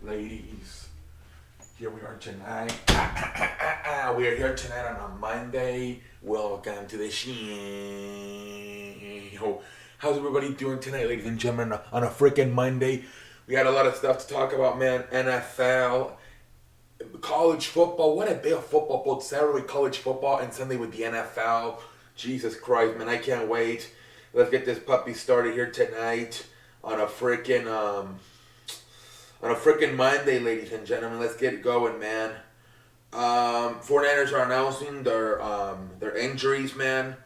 ladies. Here we are tonight. We are here tonight on a Monday. Welcome to the show. How's everybody doing tonight, ladies and gentlemen? On a freaking Monday, we got a lot of stuff to talk about, man. NFL, college football. What a day of football! Both Saturday college football and Sunday with the NFL. Jesus Christ, man! I can't wait. Let's get this puppy started here tonight on a freaking Monday, ladies and gentlemen. Let's get it going, man. 49ers are announcing their injuries, man.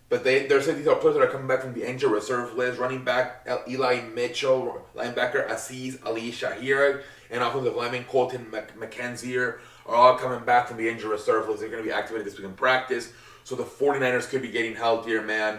But they're saying these are players that are coming back from the injured reserve list. Running back Eli Mitchell, linebacker Aziz Ali Shahir, and offensive lineman Colton McKenzie are all coming back from the injured reserve list. They're going to be activated this week in practice. So the 49ers could be getting healthier, man.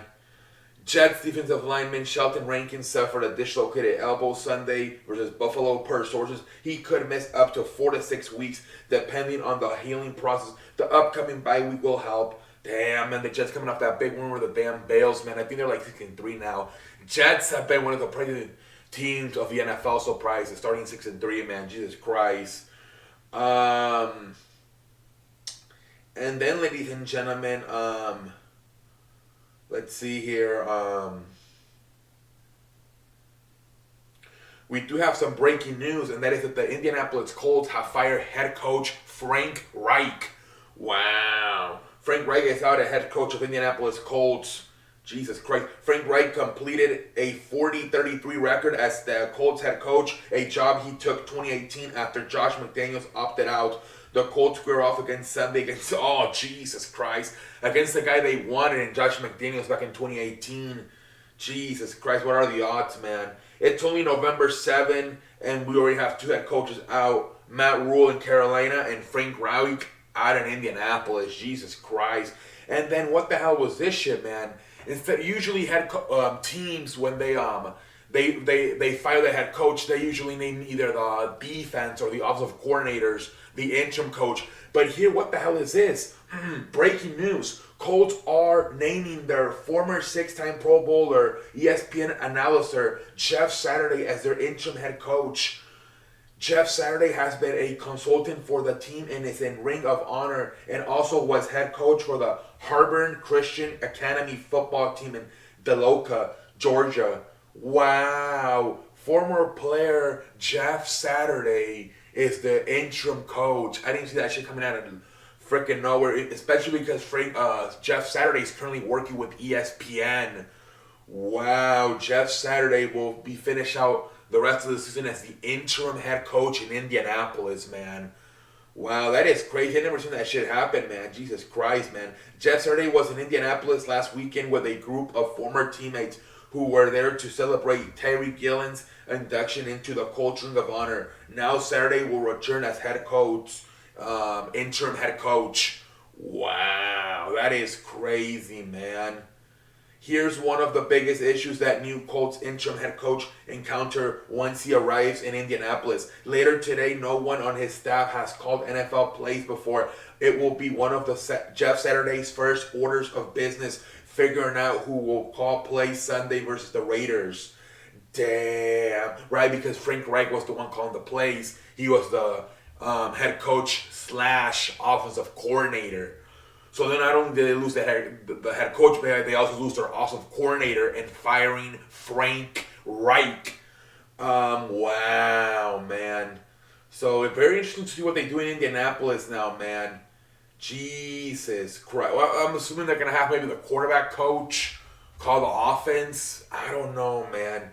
Jets defensive lineman Shelton Rankins suffered a dislocated elbow Sunday versus Buffalo per sources. He could miss up to 4 to 6 weeks depending on the healing process. The upcoming bye week will help. Damn, man, the Jets coming off that big win with the damn Bales, man. I think they're like 6-3 now. Jets have been one of the previous teams of the NFL surprises, starting 6-3, man. Jesus Christ. And then, ladies and gentlemen, let's see here. We do have some breaking news, and that is that the Indianapolis Colts have fired head coach Frank Reich. Wow. Frank Reich is out as head coach of Indianapolis Colts. Jesus Christ. Frank Reich completed a 40-33 record as the Colts head coach, a job he took 2018 after Josh McDaniels opted out. The Colts square off against Sunday against, oh, Jesus Christ, against the guy they wanted in Josh McDaniels back in 2018. Jesus Christ, what are the odds, man? It's only November 7, and we already have 2 head coaches out. Matt Rule in Carolina and Frank Reich out in Indianapolis. Jesus Christ. And then what the hell was this shit, man? Instead, usually teams, when they fire the head coach, they usually name either the defense or the offensive coordinators, the interim coach. But here, what the hell is this? Breaking news. Colts are naming their former 6-time Pro Bowler, ESPN analyst Jeff Saturday as their interim head coach. Jeff Saturday has been a consultant for the team and is in Ring of Honor, and also was head coach for the Harbor Christian Academy football team in Daloka, Georgia. Wow. Former player Jeff Saturday is the interim coach. I didn't see that shit coming out of freaking nowhere, especially because Jeff Saturday is currently working with ESPN. Wow. Jeff Saturday will be finished out the rest of the season as the interim head coach in Indianapolis, man. Wow, that is crazy. I never seen that shit happen, man. Jesus Christ, man. Jeff Saturday was in Indianapolis last weekend with a group of former teammates who were there to celebrate Terry Gillen's induction into the Colts Ring of Honor. Now Saturday will return as head coach, interim head coach. Wow, that is crazy, man. Here's one of the biggest issues that new Colts interim head coach encounter once he arrives in Indianapolis. Later today, no one on his staff has called NFL plays before. It will be one of Jeff Saturday's first orders of business, figuring out who will call plays Sunday versus the Raiders. Damn. Right, because Frank Reich was the one calling the plays. He was the head coach / offensive coordinator. So then not only did they lose the head coach, but they also lose their offensive coordinator in firing Frank Reich. Wow, man. So it's very interesting to see what they do in Indianapolis now, man. Jesus Christ. Well, I'm assuming they're going to have maybe the quarterback coach call the offense. I don't know, man.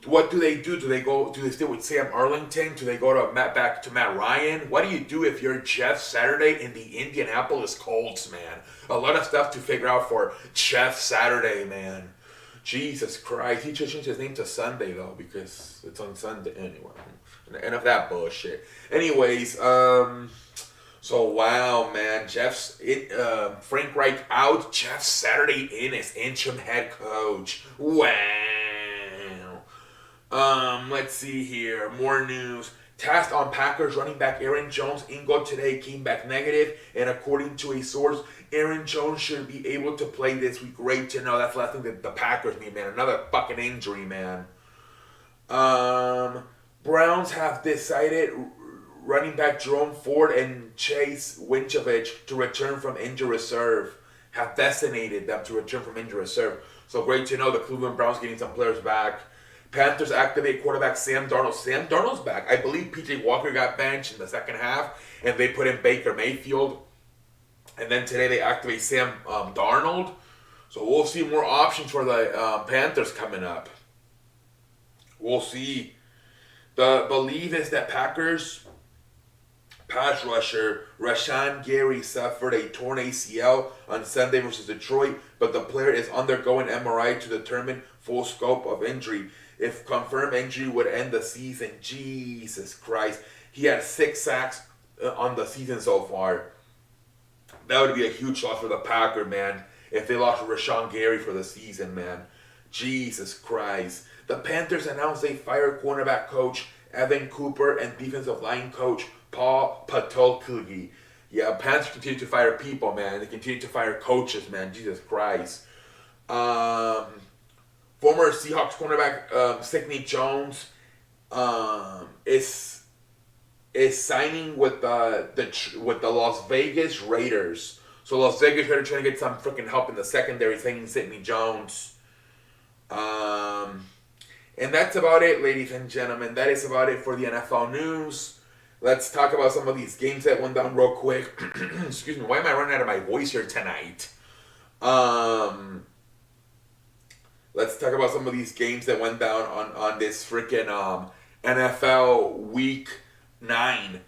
What do they do? Do they stay with Sam Arlington? Do they go back to Matt Ryan? What do you do if you're Jeff Saturday in the Indianapolis Colts, man? A lot of stuff to figure out for Jeff Saturday, man. Jesus Christ. He just changed his name to Sunday, though, because it's on Sunday. Anyway, enough of that bullshit. Anyways, so wow, man. Frank Reich out. Jeff Saturday in as interim head coach. Wow. Let's see here. More news. Test on Packers running back Aaron Jones injured today came back negative, and according to a source, Aaron Jones should be able to play this week. Great to know. That's the last thing that the Packers need, man. Another fucking injury, man. Browns have decided running back Jerome Ford and Chase Winovich to return from injury reserve. Have designated them to return from injury reserve. So great to know the Cleveland Browns getting some players back. Panthers activate quarterback Sam Darnold. Sam Darnold's back. I believe PJ Walker got benched in the second half, and they put in Baker Mayfield. And then today they activate Sam Darnold. So we'll see more options for the Panthers coming up. We'll see. The belief is that Packers pass rusher Rashan Gary suffered a torn ACL on Sunday versus Detroit, but the player is undergoing MRI to determine full scope of injury. If confirmed injury would end the season, Jesus Christ. He had 6 sacks on the season so far. That would be a huge loss for the Packer, man, if they lost Rashan Gary for the season, man. Jesus Christ. The Panthers announced they fired cornerback coach Evan Cooper and defensive line coach Paul Patolkugi. Yeah, Panthers continue to fire people, man. They continue to fire coaches, man. Jesus Christ. Former Seahawks cornerback Sidney Jones is signing with the Las Vegas Raiders. So Las Vegas Raiders trying to get some freaking help in the secondary, signing Sidney Jones. And that's about it, ladies and gentlemen. That is about it for the NFL news. Let's talk about some of these games that went down real quick. Excuse me, why am I running out of my voice here tonight? Let's talk about some of these games that went down on this freaking NFL Week 9.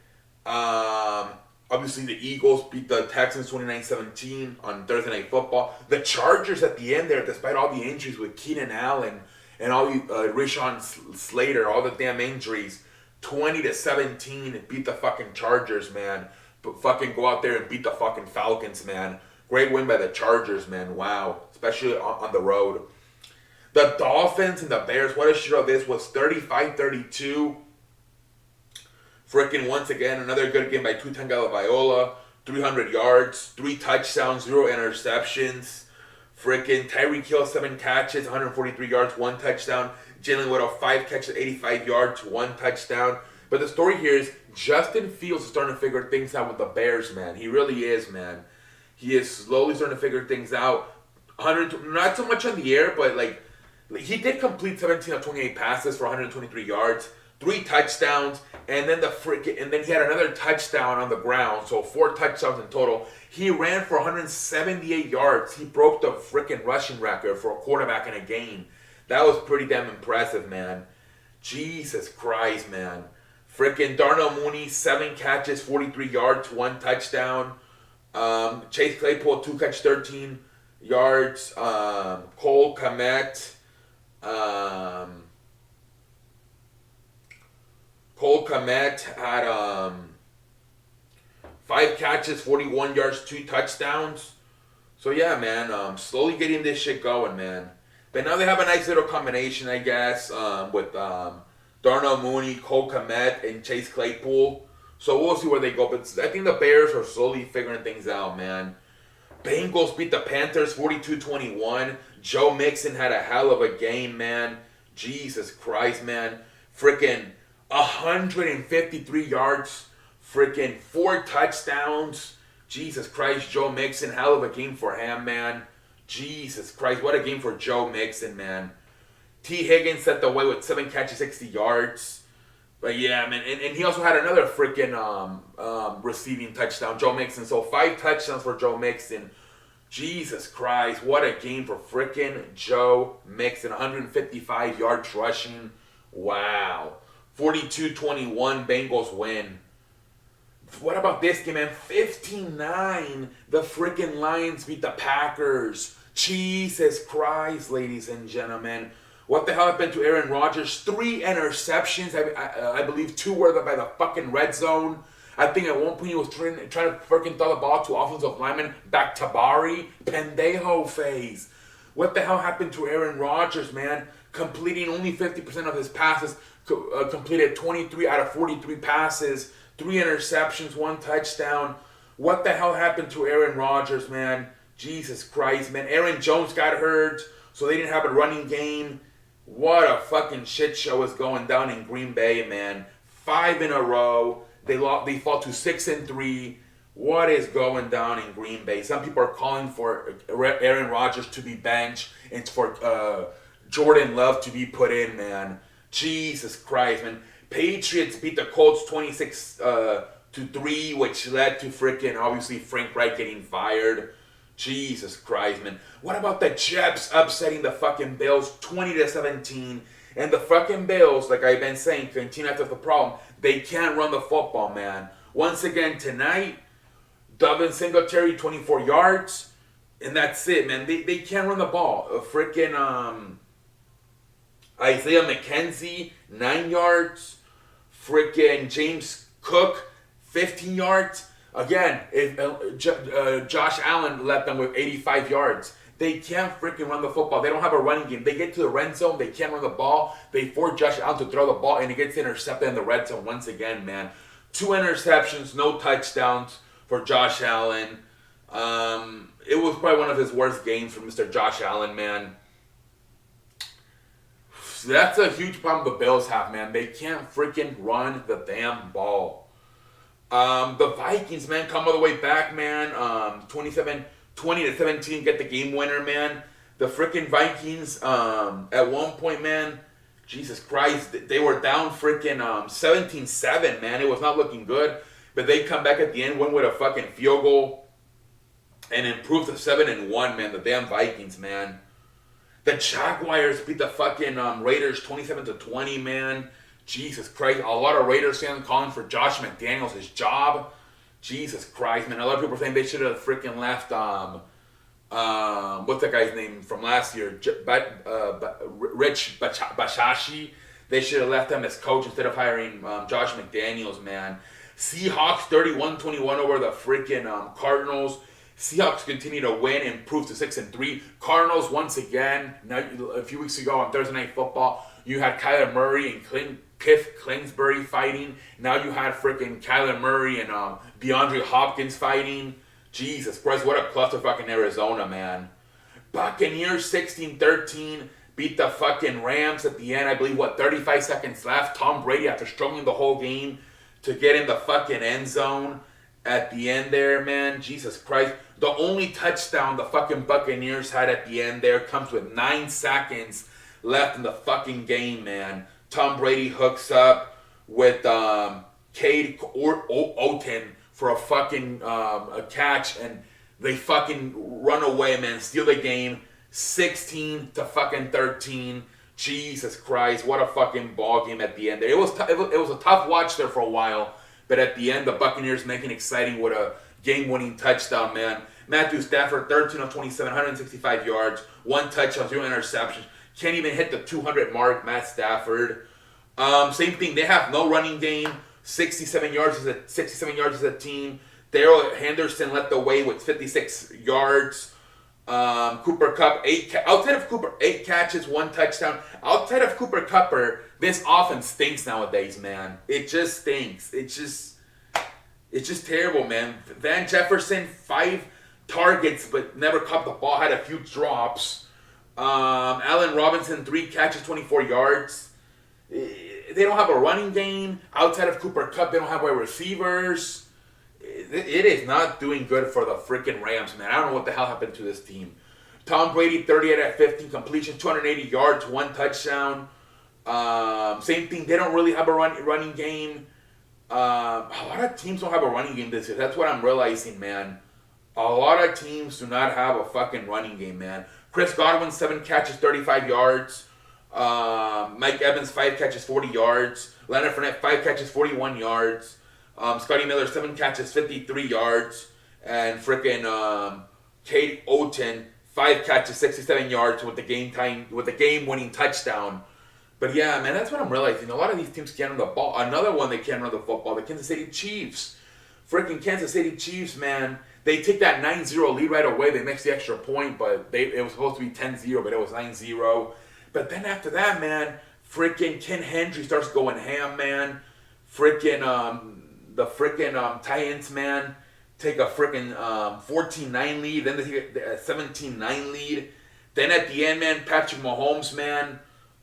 Obviously, the Eagles beat the Texans 29-17 on Thursday Night Football. The Chargers at the end there, despite all the injuries with Keenan Allen and all Rashawn Slater, all the damn injuries, 20-17 beat the fucking Chargers, man. But fucking go out there and beat the fucking Falcons, man. Great win by the Chargers, man. Wow. Especially on the road. The Dolphins and the Bears, what a show this was. 35-32. Freaking once again, another good game by Tua Tagovailoa. 300 yards, 3 touchdowns, 0 interceptions. Freaking Tyreek Hill, 7 catches, 143 yards, 1 touchdown. Jalen Waddle, 5 catches, 85 yards, 1 touchdown. But the story here is Justin Fields is starting to figure things out with the Bears, man. He really is, man. He is slowly starting to figure things out. Not so much on the air, but like he did complete 17 of 28 passes for 123 yards, 3 touchdowns, and then he had another touchdown on the ground, so 4 touchdowns in total. He ran for 178 yards. He broke the freaking rushing record for a quarterback in a game. That was pretty damn impressive, man. Jesus Christ, man. Freaking Darnell Mooney, 7 catches, 43 yards, 1 touchdown. Chase Claypool, 2 catches, 13 yards. Cole Kmet. Cole Kmet had 5 catches, 41 yards, 2 touchdowns. So yeah, man, slowly getting this shit going, man. But now they have a nice little combination, I guess, with Darnell Mooney, Cole Kmet, and Chase Claypool. So we'll see where they go. But I think the Bears are slowly figuring things out, man. Bengals beat the Panthers 42-21. Joe Mixon had a hell of a game, man. Jesus Christ, man. Freaking 153 yards. Freaking 4 touchdowns. Jesus Christ, Joe Mixon. Hell of a game for him, man. Jesus Christ, what a game for Joe Mixon, man. T. Higgins set the way with 7 catches, 60 yards. But yeah, man, and he also had another freaking receiving touchdown, Joe Mixon. So 5 touchdowns for Joe Mixon. Jesus Christ, what a game for freaking Joe Mixon. 155 yards rushing. Wow. 42-21, Bengals win. What about this game, man? 15-9, the freaking Lions beat the Packers. Jesus Christ, ladies and gentlemen. What the hell happened to Aaron Rodgers? 3 interceptions. I believe 2 were by the fucking red zone. I think at one point he was trying to freaking throw the ball to offensive lineman back to Bari. Pendejo phase. What the hell happened to Aaron Rodgers, man? Completing only 50% of his passes. Completed 23 out of 43 passes. 3 interceptions, 1 touchdown. What the hell happened to Aaron Rodgers, man? Jesus Christ, man. Aaron Jones got hurt, so they didn't have a running game. What a fucking shit show is going down in Green Bay, man. 5 in a row. They fall to 6-3. What is going down in Green Bay? Some people are calling for Aaron Rodgers to be benched and for Jordan Love to be put in, man. Jesus Christ, man. Patriots beat the Colts 26-3, which led to freaking obviously Frank Reich getting fired. Jesus Christ, man. What about the Jets upsetting the fucking Bills 20-17? And the fucking Bills, like I've been saying, continue to have the problem. They can't run the football, man. Once again tonight, Devin Singletary 24 yards, and that's it, man. They can't run the ball. Freaking Isaiah McKenzie 9 yards. Freaking James Cook 15 yards. Again, if Josh Allen left them with 85 yards. They can't freaking run the football. They don't have a running game. They get to the red zone. They can't run the ball. They force Josh Allen to throw the ball, and it gets intercepted in the red zone once again, man. 2 interceptions, no touchdowns for Josh Allen. It was probably one of his worst games for Mr. Josh Allen, man. That's a huge problem the Bills have, man. They can't freaking run the damn ball. The Vikings, man, come all the way back, man. 20-17, get the game winner, man. The freaking Vikings, at one point, man, Jesus Christ, they were down freaking 17-7, man. It was not looking good. But they come back at the end, win with a fucking field goal, and improve to 7-1, man. The damn Vikings, man. The Jaguars beat the fucking Raiders 27-20, man. Jesus Christ. A lot of Raiders fans calling for Josh McDaniels, his job. Jesus Christ, man. A lot of people are saying they should have freaking left, what's that guy's name from last year? Rich Bashashi. They should have left him as coach instead of hiring Josh McDaniels, man. Seahawks 31-21 over the freaking Cardinals. Seahawks continue to win and improve to 6-3. Cardinals once again. Now, a few weeks ago on Thursday Night Football, you had Kyler Murray and Cliff Kingsbury fighting. Now you had freaking Kyler Murray and DeAndre Hopkins fighting. Jesus Christ, what a clusterfuck in Arizona, man. Buccaneers 16-13 beat the fucking Rams at the end. I believe 35 seconds left. Tom Brady, after struggling the whole game to get in the fucking end zone at the end there, man. Jesus Christ. The only touchdown the fucking Buccaneers had at the end there comes with 9 seconds left in the fucking game, man. Tom Brady hooks up with Cade Otton for a fucking a catch, and they fucking run away, man. Steal the game, 16-13. Jesus Christ, what a fucking ball game at the end there. It was a tough watch there for a while, but at the end, the Buccaneers making it exciting with a game-winning touchdown, man. Matthew Stafford, 13 of 27, 165 yards, 1 touchdown, 0 interceptions. Can't even hit the 200 mark, Matt Stafford. Same thing, they have no running game. 67 yards as a team. Darrell Henderson led the way with 56 yards. Cooper Kupp, 8 catches, 1 touchdown. Outside of Cooper Kupp, this offense stinks nowadays, man. It just stinks. It's just terrible, man. Van Jefferson, 5 targets, but never caught the ball, had a few drops. Allen Robinson, 3 catches, 24 yards. They don't have a running game. Outside of Cooper Kupp, they don't have wide receivers. It is not doing good for the freaking Rams, man. I don't know what the hell happened to this team. Tom Brady, 38 out of 15 completion, 280 yards, 1 touchdown. Same thing. They don't really have a running game. A lot of teams don't have a running game this year. That's what I'm realizing, man. A lot of teams do not have a fucking running game, man. Chris Godwin, 7 catches, 35 yards. Mike Evans, 5 catches, 40 yards. Leonard Fournette, 5 catches, 41 yards. Scotty Miller, 7 catches, 53 yards. And freaking Cade Otton, 5 catches, 67 yards with the game-winning touchdown. But yeah, man, that's what I'm realizing. A lot of these teams can't run the ball. Another one they can't run the football, the Kansas City Chiefs. Freaking Kansas City Chiefs, man. They take that 9-0 lead right away. They mix the extra point, but it was supposed to be 10-0, but it was 9-0. But then after that, man, freaking Ken Henry starts going ham, man. Freaking the freaking Titans, man, take a freaking 14-9 lead. Then they take a 17-9 lead. Then at the end, man, Patrick Mahomes, man,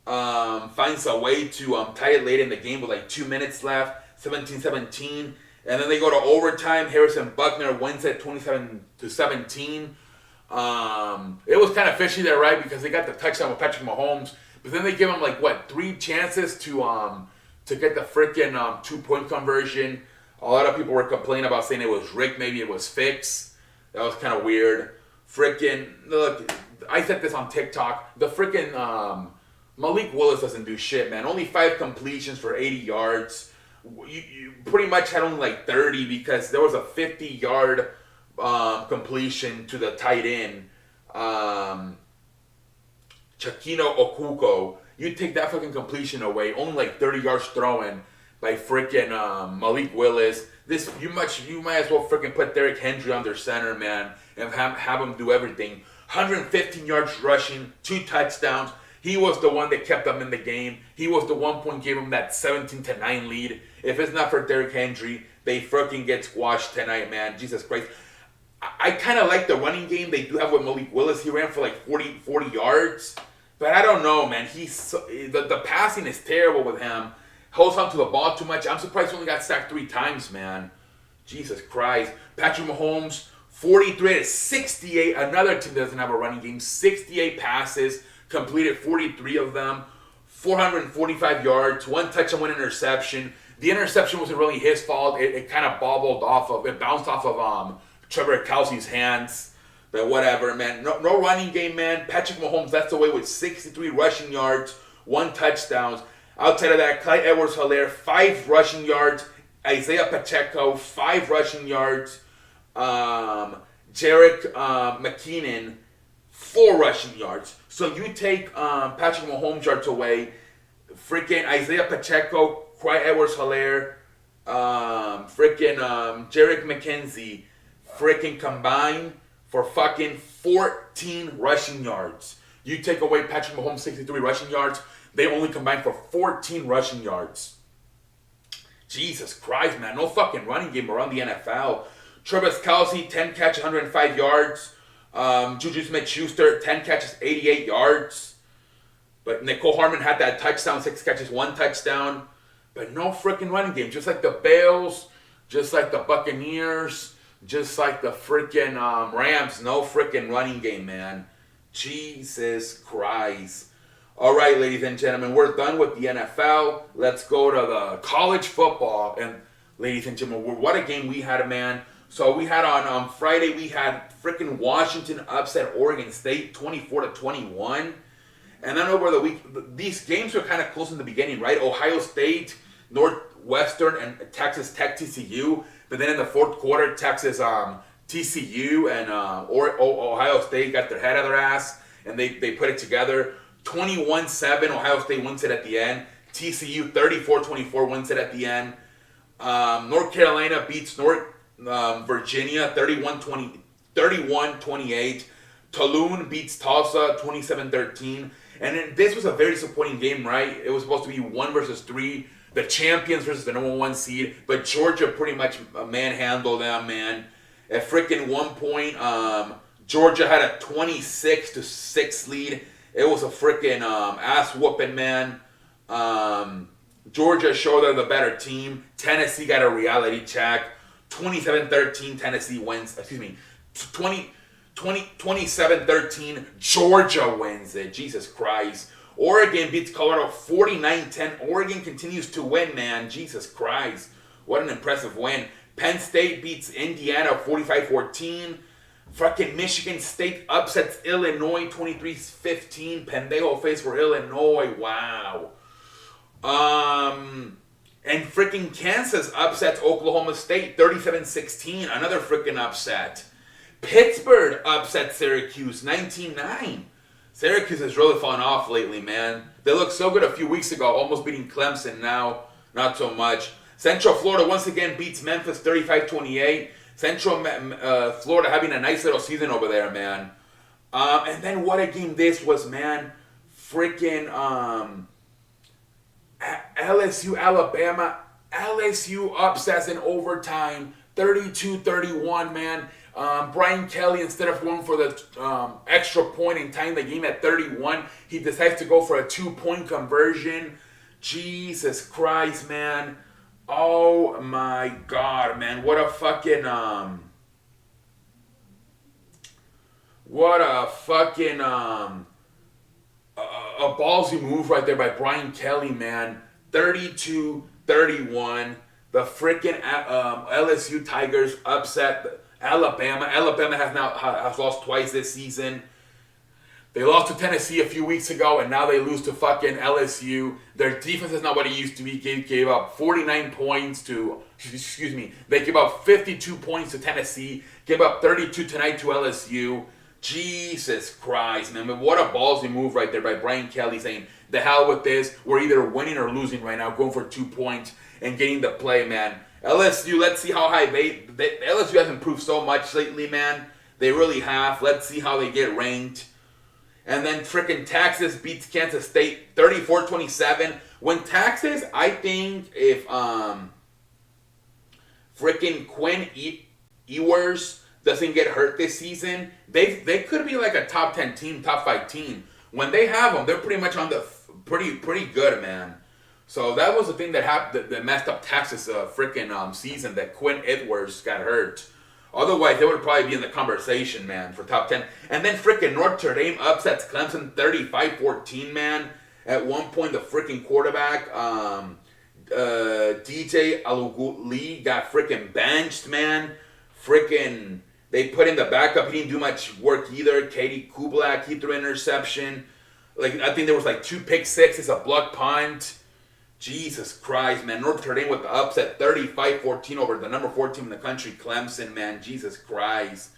finds a way to tie it late in the game with like 2 minutes left, 17-17. And then they go to overtime. Harrison Buckner wins it 27-17. It was kind of fishy there, right? Because they got the touchdown with Patrick Mahomes. But then they give him like, what, 3 chances to get the freaking 2-point conversion. A lot of people were complaining about saying it was rigged. Maybe it was fixed. That was kind of weird. Freaking, look, I said this on TikTok. The freaking Malik Willis doesn't do shit, man. Only 5 completions for 80 yards. You pretty much had only like 30 because there was a 50-yard completion to the tight end, Chakino Okuko. You take that fucking completion away, only like 30 yards throwing by freaking Malik Willis. You might as well freaking put Derrick Henry on their center, man, and have him do everything. 115 yards rushing, 2 touchdowns. He was the one that kept them in the game. He was the 1 point gave them that 17-9 lead. If it's not for Derrick Henry, they freaking get squashed tonight, man. Jesus Christ. I kind of like the running game they do have with Malik Willis. He ran for like 40 yards. But I don't know, man. The passing is terrible with him. Holds on to the ball too much. I'm surprised he only got sacked 3 times, man. Jesus Christ. Patrick Mahomes, 43-68. Another team that doesn't have a running game. 68 passes. Completed 43 of them. 445 yards. 1 touchdown, 1 interception. The interception wasn't really his fault. It kind of bounced off of Trevor Kelsey's hands. But whatever, man. No running game, man. Patrick Mahomes, that's the way with 63 rushing yards, 1 touchdown. Outside of that, Clyde Edwards-Helaire, 5 rushing yards. Isaiah Pacheco, 5 rushing yards. Jerick McKinnon, 4 rushing yards. So you take Patrick Mahomes yards away. Freaking Isaiah Pacheco, Clyde Edwards-Helaire, Jerick McKenzie, freaking combined for fucking 14 rushing yards. You take away Patrick Mahomes' 63 rushing yards, they only combined for 14 rushing yards. Jesus Christ, man. No fucking running game around the NFL. Travis Kelce, 10 catches, 105 yards. Juju Smith-Schuster, 10 catches, 88 yards. But Nicole Harmon had that touchdown, 6 catches, 1 touchdown. But no freaking running game. Just like the Bills, just like the Buccaneers, just like the freaking Rams. No freaking running game, man. Jesus Christ. All right, ladies and gentlemen, we're done with the NFL. Let's go to the college football. And ladies and gentlemen, what a game we had, man. So we had on Friday, we had freaking Washington upset Oregon State 24-21. And then over the week, these games were kind of close in the beginning, right? Ohio State, Northwestern, and Texas Tech TCU. But then in the fourth quarter, Texas TCU and Ohio State got their head out of their ass. And they put it together. 21-7, Ohio State wins it at the end. TCU 34-24 wins it at the end. North Carolina beats Virginia 31-28. Tulane beats Tulsa 27-13. And this was a very disappointing game, right? It was supposed to be 1 versus 3. The champions versus the number 1 seed. But Georgia pretty much manhandled them, man. At freaking one point, Georgia had a 26-6 lead. It was a freaking ass whooping, man. Georgia showed they're the better team. Tennessee got a reality check. 27-13, Tennessee wins. 27-13, Georgia wins it. Jesus Christ. Oregon beats Colorado 49-10. Oregon continues to win, man. Jesus Christ. What an impressive win. Penn State beats Indiana 45-14. Fucking Michigan State upsets Illinois 23-15. Pendejo face for Illinois. Wow. And freaking Kansas upsets Oklahoma State 37-16. Another freaking upset. Pittsburgh upsets Syracuse 19-9. Syracuse has really fallen off lately, man. They looked so good a few weeks ago, almost beating Clemson. Now, not so much. Central Florida once again beats Memphis 35-28. Central Florida having a nice little season over there, man. And then what a game this was, man. Freaking LSU, Alabama. LSU upsets in overtime 32-31, man. Brian Kelly, instead of going for the extra point and tying the game at 31, he decides to go for a 2-point conversion. Jesus Christ, man. Oh my God, man. What a fucking a ballsy move right there by Brian Kelly, man. 32-31. The freaking LSU Tigers upset Alabama. Alabama has lost twice this season. They lost to Tennessee a few weeks ago, and now they lose to fucking LSU. Their defense is not what it used to be. Gave up 49 points to, they gave up 52 points to Tennessee. Gave up 32 tonight to LSU. Jesus Christ, man. What a ballsy move right there by Brian Kelly, saying, the hell with this. We're either winning or losing right now. Going for 2 points and getting the play, man. LSU, let's see how high LSU has improved so much lately, man. They really have. Let's see how they get ranked. And then freaking Texas beats Kansas State 34-27. When Texas, I think if freaking Quinn Ewers doesn't get hurt this season, they could be like a top 10 team, top 5 team. When they have them, they're pretty much on the pretty good, man. So that was the thing that happened that messed up Texas freaking season, that Quinn Ewers got hurt. Otherwise, they would probably be in the conversation, man, for top 10. And then freaking Notre Dame upsets Clemson 35-14, man. At one point, the freaking quarterback, DJ Aluguli, got freaking benched, man. Freaking, they put in the backup. He didn't do much work either. Katie Kublak, he threw an interception. Like, I think there was like 2 pick sixes, a block punt. Jesus Christ, man. Notre Dame with the upset 35-14 over the number 4 team in the country, Clemson, man. Jesus Christ.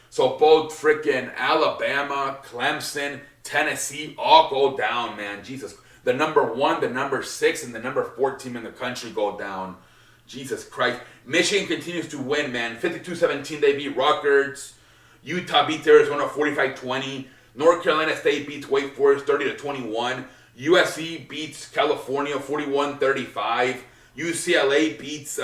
So both freaking Alabama, Clemson, Tennessee all go down, man. Jesus. The number 1, the number 6, and the number 4 team in the country go down. Jesus Christ. Michigan continues to win, man. 52-17, they beat Rutgers. Utah beats Arizona 45-20. North Carolina State beats Wake Forest 30-21. USC beats California 41-35. UCLA beats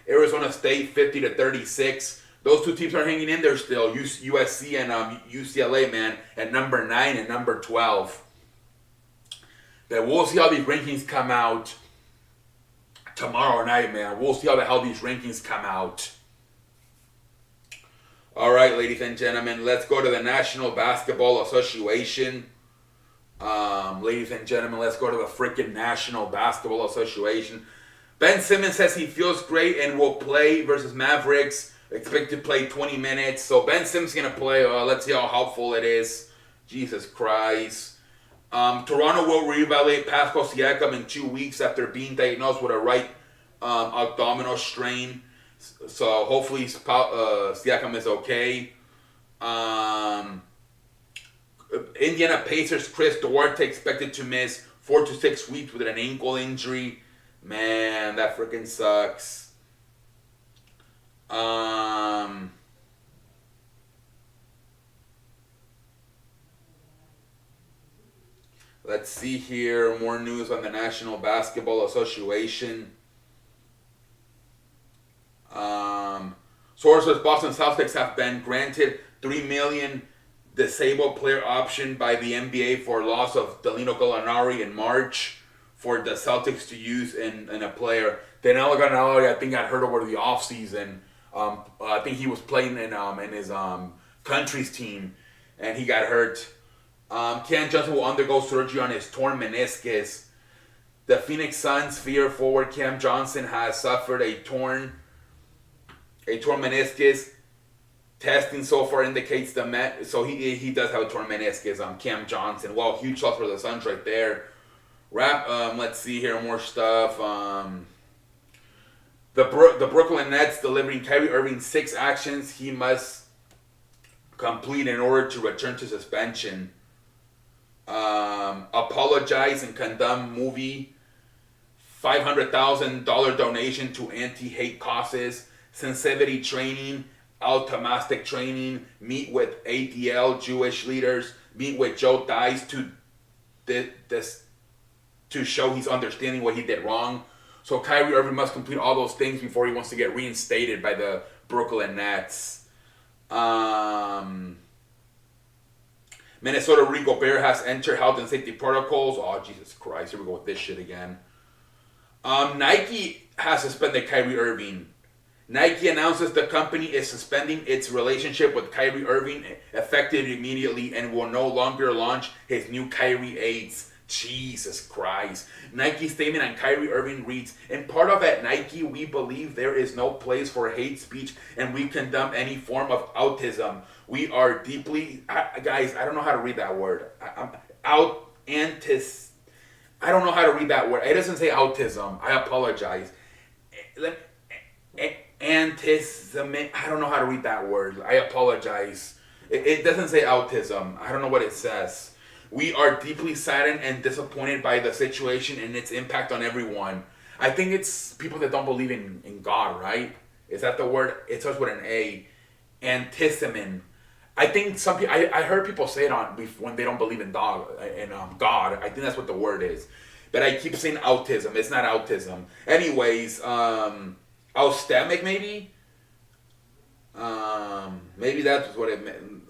Arizona State 50-36. Those 2 teams are hanging in there still. USC and UCLA, man, at number 9 and number 12. Then we'll see how these rankings come out tomorrow night, man. We'll see how the hell these rankings come out. All right, ladies and gentlemen, let's go to the National Basketball Association. Ladies and gentlemen, let's go to the freaking National Basketball Association. Ben Simmons says he feels great and will play versus Mavericks. Expect to play 20 minutes. So Ben Simmons is going to play. Let's see how helpful it is. Jesus Christ. Toronto will reevaluate Pascal Siakam in 2 weeks after being diagnosed with a right abdominal strain. So hopefully Siakam is okay. Indiana Pacers Chris Duarte expected to miss 4 to 6 weeks with an ankle injury. Man, that freaking sucks. Let's see here. More news on the National Basketball Association. Sources: Boston Celtics have been granted $3 million disabled player option by the NBA for loss of Danilo Gallinari in March for the Celtics to use in a player. Danilo Gallinari, I think, got hurt over the offseason. I think he was playing in his country's team, and he got hurt. Cam Johnson will undergo surgery on his torn meniscus. The Phoenix Suns fear forward Cam Johnson has suffered a torn meniscus. Testing so far indicates so he does have a torn meniscus. Cam Johnson. Well, huge loss for the Suns right there. Let's see here, more stuff. The Brooklyn Nets delivering Kyrie Irving 6 actions he must complete in order to return to suspension. Apologize and condemn movie. $500,000 donation to anti-hate causes. Sensitivity training. Altamastic training. Meet with ADL Jewish leaders. Meet with Joe Dice to show he's understanding what he did wrong. So Kyrie Irving must complete all those things before he wants to get reinstated by the Brooklyn Nets. Um, Minnesota Rudy Gobert has entered health and safety protocols. Oh, Jesus Christ. Here we go with this shit again. Nike has suspended Kyrie Irving. Nike announces the company is suspending its relationship with Kyrie Irving effective immediately and will no longer launch his new Kyrie 8s. Jesus Christ. Nike's statement on Kyrie Irving reads, in part of at Nike, we believe there is no place for hate speech and we condemn any form of autism. We are deeply, guys, I don't know how to read that word. I don't know how to read that word. It doesn't say autism. I apologize. Antisemitic. I don't know how to read that word. I apologize. It doesn't say autism. I don't know what it says. We are deeply saddened and disappointed by the situation and its impact on everyone. I think it's people that don't believe in God, right? Is that the word? It starts with an A. Antisemin. I think some people. I heard people say it on when they don't believe in God. God. I think that's what the word is. But I keep saying autism. It's not autism. Anyways, austemic maybe. Maybe that's what it meant.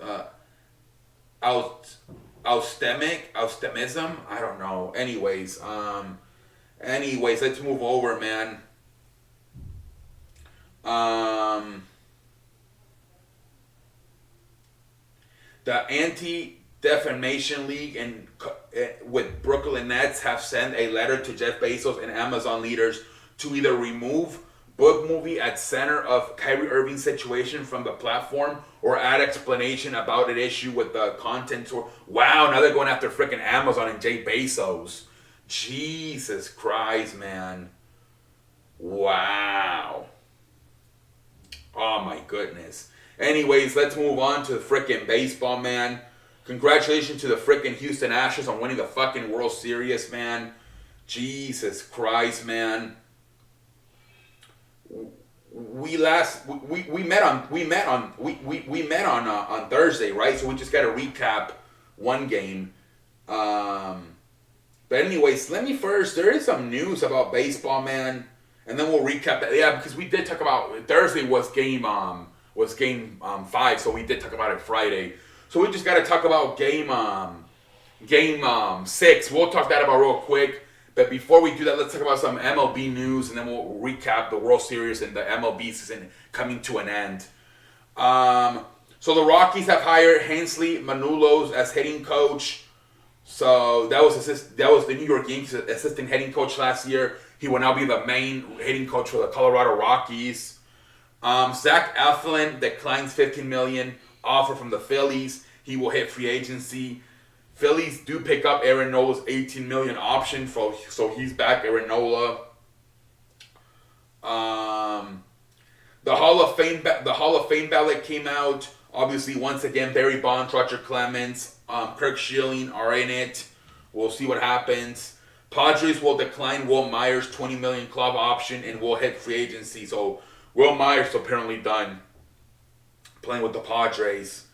Austemism. I don't know. Anyways, let's move over, man. The Anti-Defamation League and with Brooklyn Nets have sent a letter to Jeff Bezos and Amazon leaders to either remove book movie at center of Kyrie Irving's situation from the platform or add explanation about an issue with the content. Wow, now they're going after freaking Amazon and Jay Bezos. Jesus Christ, man. Wow. Oh my goodness. Anyways, let's move on to the freaking baseball, man. Congratulations to the freaking Houston Astros on winning the fucking World Series, man. Jesus Christ, man. We met on Thursday, right? So we just got to recap one game. But anyways, let me first. There is some news about baseball, man, and then we'll recap that. Yeah, because we did talk about Thursday was game 5, so we did talk about it Friday. So we just got to talk about game 6. We'll talk that about real quick. But before we do that, let's talk about some MLB news, and then we'll recap the World Series and the MLB season coming to an end. So the Rockies have hired Hansley Manolos as hitting coach. So that was the New York Yankees assistant hitting coach last year. He will now be the main hitting coach for the Colorado Rockies. Zach Eflin declines $15 million offer from the Phillies. He will hit free agency. Phillies do pick up Aaron Nola's $18 million option, so he's back. Aaron Nola. The Hall of Fame ballot came out. Obviously, once again, Barry Bonds, Roger Clemens, Kirk Schilling are in it. We'll see what happens. Padres will decline Will Myers' $20 million club option and will hit free agency. So Will Myers apparently done playing with the Padres.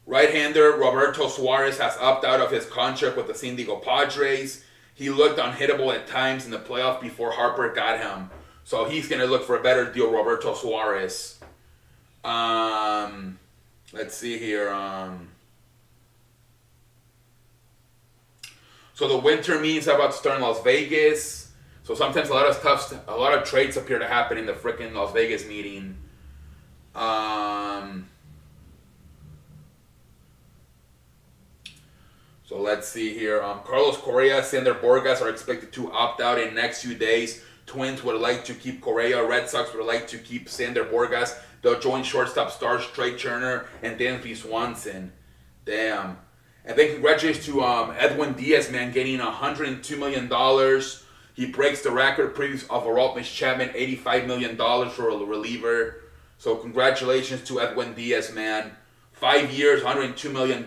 Right-hander Roberto Suarez has opted out of his contract with the San Diego Padres. He looked unhittable at times in the playoff before Harper got him. So he's going to look for a better deal, Roberto Suarez. Let's see here. So the winter meetings are about to start in Las Vegas. So sometimes a lot of trades appear to happen in the freaking Las Vegas meeting. So let's see here. Carlos Correa, Sander Borgas are expected to opt out in next few days. Twins would like to keep Correa. Red Sox would like to keep Sander Borgas. They'll join shortstop stars Trey Turner and Dansby Swanson. Damn. And then congratulations to Edwin Diaz, man, getting $102 million. He breaks the record previous of Aroldis Chapman, $85 million for a reliever. So congratulations to Edwin Diaz, man. 5 years, $102 million.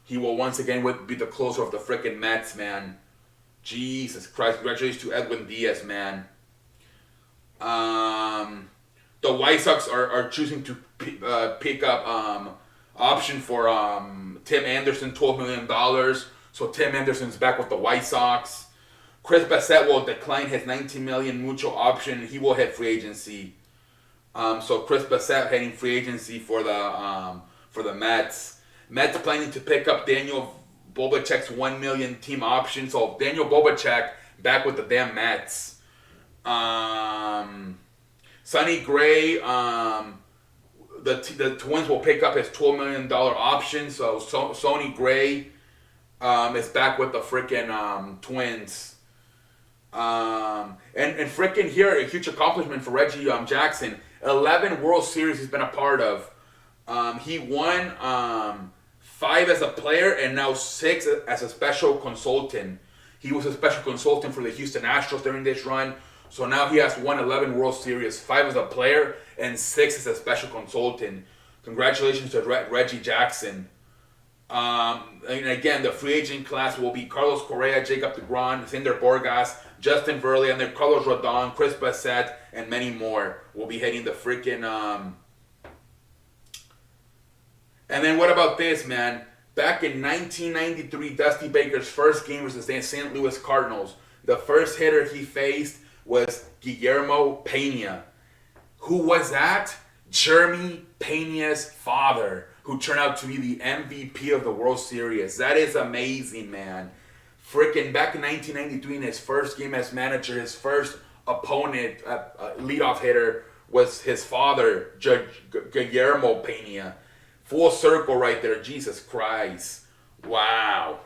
He will once again be the closer of the freaking Mets, man. Jesus Christ. Congratulations to Edwin Diaz, man. The White Sox are choosing to pick up option for Tim Anderson, $12 million. So Tim Anderson's back with the White Sox. Chris Bassett will decline his 19 million mutual option. He will hit free agency. So Chris Bassett heading free agency for the Mets. Mets planning to pick up Daniel Bobachek's 1 million team option. So Daniel Bobachek back with the damn Mets. Sonny Gray, the Twins will pick up his $12 million option. So Sonny Gray is back with the freaking Twins. And freaking here, a huge accomplishment for Reggie Jackson. 11 World Series he's been a part of. He won 5 as a player and now 6 as a special consultant. He was a special consultant for the Houston Astros during this run. So now he has won 11 World Series, 5 as a player and 6 as a special consultant. Congratulations to Reggie Jackson. And again, the free agent class will be Carlos Correa, Jacob deGrom, Cinder Borgas, Justin Verlander, Carlos Rodon, Chris Bassett, and many more will be hitting the freaking... And then what about this, man? Back in 1993, Dusty Baker's first game versus the St. Louis Cardinals, the first hitter he faced was Guillermo Pena. Who was that? Jeremy Pena's father, who turned out to be the MVP of the World Series. That is amazing, man. Freaking back in 1993, in his first game as manager, his first opponent, leadoff hitter, was his father, Guillermo Pena. Full circle right there. Jesus Christ. Wow.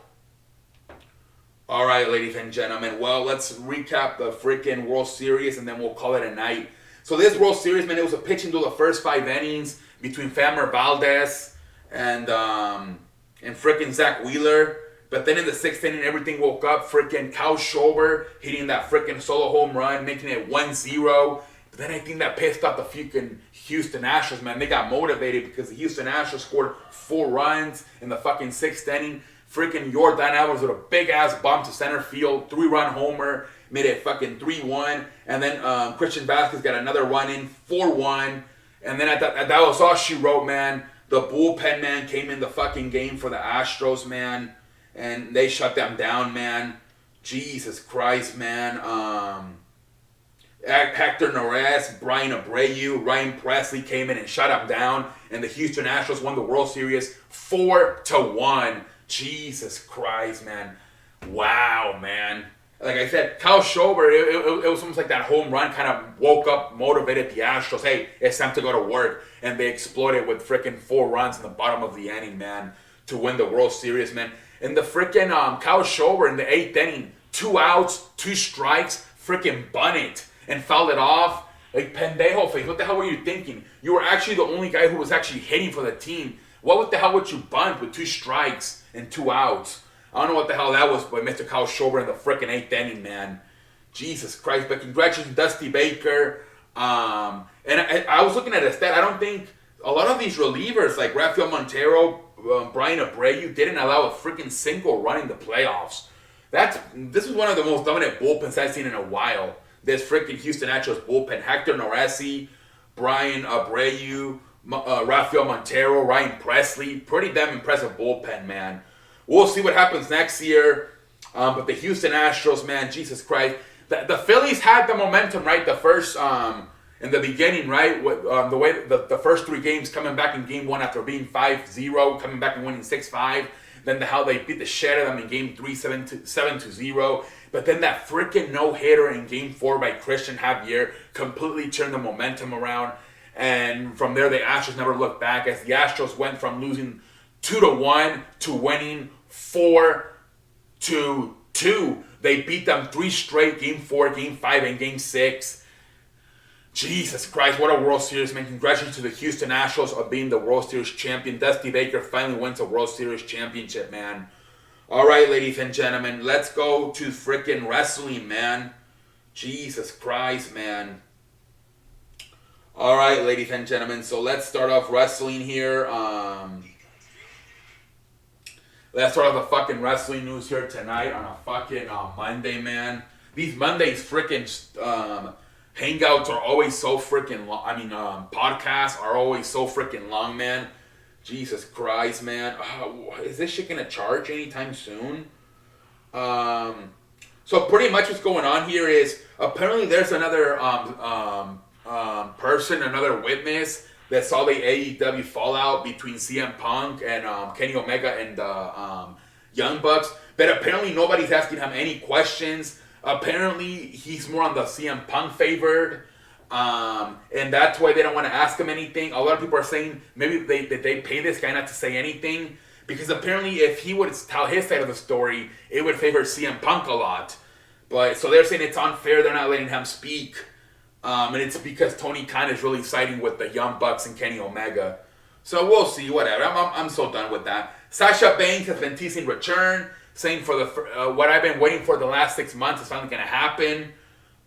All right, ladies and gentlemen. Well, let's recap the freaking World Series, and then we'll call it a night. So this World Series, man, it was a pitching duel the first 5 innings between Framber Valdez and freaking Zach Wheeler. But then in the 6th inning, everything woke up. Freaking Kyle Schwarber hitting that freaking solo home run, making it 1-0. But then I think that pissed off the freaking Houston Astros, man. They got motivated because the Houston Astros scored 4 runs in the fucking 6th inning. Freaking Yordan Alvarez with a big-ass bomb to center field. 3-run homer. Made it fucking 3-1. And then Christian Vasquez got another run in. 4-1. And then that was all she wrote, man. The bullpen, man, came in the fucking game for the Astros, man. And they shut them down, man. Jesus Christ, man. Hector Neris, Brian Abreu, Ryan Presley came in and shut them down. And the Houston Astros won the World Series 4-1. Jesus Christ, man. Wow, man. Like I said, Kyle Schwarber, it was almost like that home run kind of woke up, motivated the Astros. Hey, it's time to go to work. And they exploded with freaking 4 runs in the bottom of the inning, man, to win the World Series, man. And the freaking Kyle Schwarber in the 8th inning, 2 outs, 2 strikes, freaking bunted and fouled it off. Like, pendejo face, what the hell were you thinking? You were actually the only guy who was actually hitting for the team. What the hell would you bunt with 2 strikes and 2 outs? I don't know what the hell that was by Mr. Kyle Schwarber in the freaking 8th inning, man. Jesus Christ. But congratulations, Dusty Baker. And I was looking at a stat. I don't think a lot of these relievers, like Rafael Montero, Brian Abreu, didn't allow a freaking single run in the playoffs. This is one of the most dominant bullpens I've seen in a while. This freaking Houston Astros bullpen. Hector Neris, Brian Abreu, Rafael Montero, Ryan Presley. Pretty damn impressive bullpen, man. We'll see what happens next year. But the Houston Astros, man, Jesus Christ. The Phillies had the momentum, right? The first, in the beginning, right? The way the first 3 games coming back in game 1 after being 5-0, coming back and winning 6-5. Then how they beat the shit out of them in game 3, 7-0. But then that freaking no-hitter in game 4 by Christian Javier completely turned the momentum around. And from there, the Astros never looked back as the Astros went from losing 2-1 to winning 4-2. They beat them 3 straight, game 4, game 5, and game 6. Jesus Christ, what a World Series, man. Congratulations to the Houston Astros of being the World Series champion. Dusty Baker finally wins a World Series championship, man. All right, ladies and gentlemen, let's go to freaking wrestling, man. Jesus Christ, man. All right, ladies and gentlemen, so let's start off wrestling here. Let's start off the fucking wrestling news here tonight on a fucking Monday, man. These Mondays freaking hangouts are always so freaking long. I mean, podcasts are always so freaking long, man. Jesus Christ, man. Is this shit gonna charge anytime soon? So pretty much what's going on here is apparently there's another person, another witness that saw the AEW fallout between CM Punk and Kenny Omega and the Young Bucks. But apparently nobody's asking him any questions. Apparently he's more on the CM Punk favored. And that's why they don't want to ask him anything. A lot of people are saying maybe they pay this guy not to say anything. Because apparently if he would tell his side of the story, it would favor CM Punk a lot. But so they're saying it's unfair, they're not letting him speak. And it's because Tony Khan is really siding with the Young Bucks and Kenny Omega. So we'll see, whatever. I'm so done with that. Sasha Banks has been teasing return, saying for the what I've been waiting for the last 6 months is finally going to happen.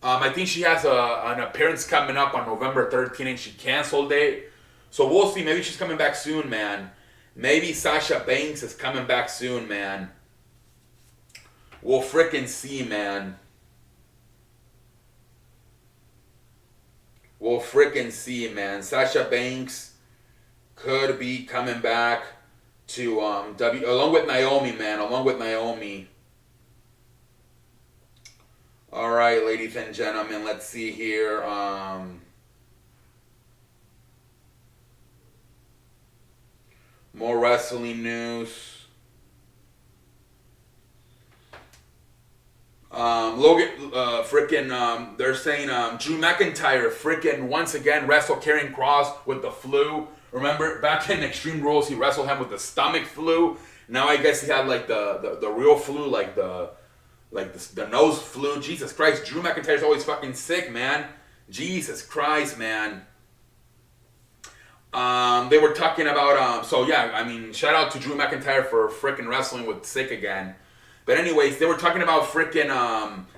I think she has an appearance coming up on November 13th and she canceled it. So we'll see. Maybe she's coming back soon, man. Maybe Sasha Banks is coming back soon, man. We'll frickin' see, man. We'll frickin' see, man. Sasha Banks could be coming back to along with Naomi, man. Along with Naomi. All right, ladies and gentlemen. Let's see here. More wrestling news. They're saying Drew McIntyre frickin' once again wrestled Karrion Kross with the flu. Remember, back in Extreme Rules, he wrestled him with the stomach flu. Now I guess he had like the real flu, like the nose flu. Jesus Christ, Drew McIntyre's always fucking sick, man. Jesus Christ, man. They were talking about shout out to Drew McIntyre for frickin' wrestling with sick again. But anyways, they were talking about frickin'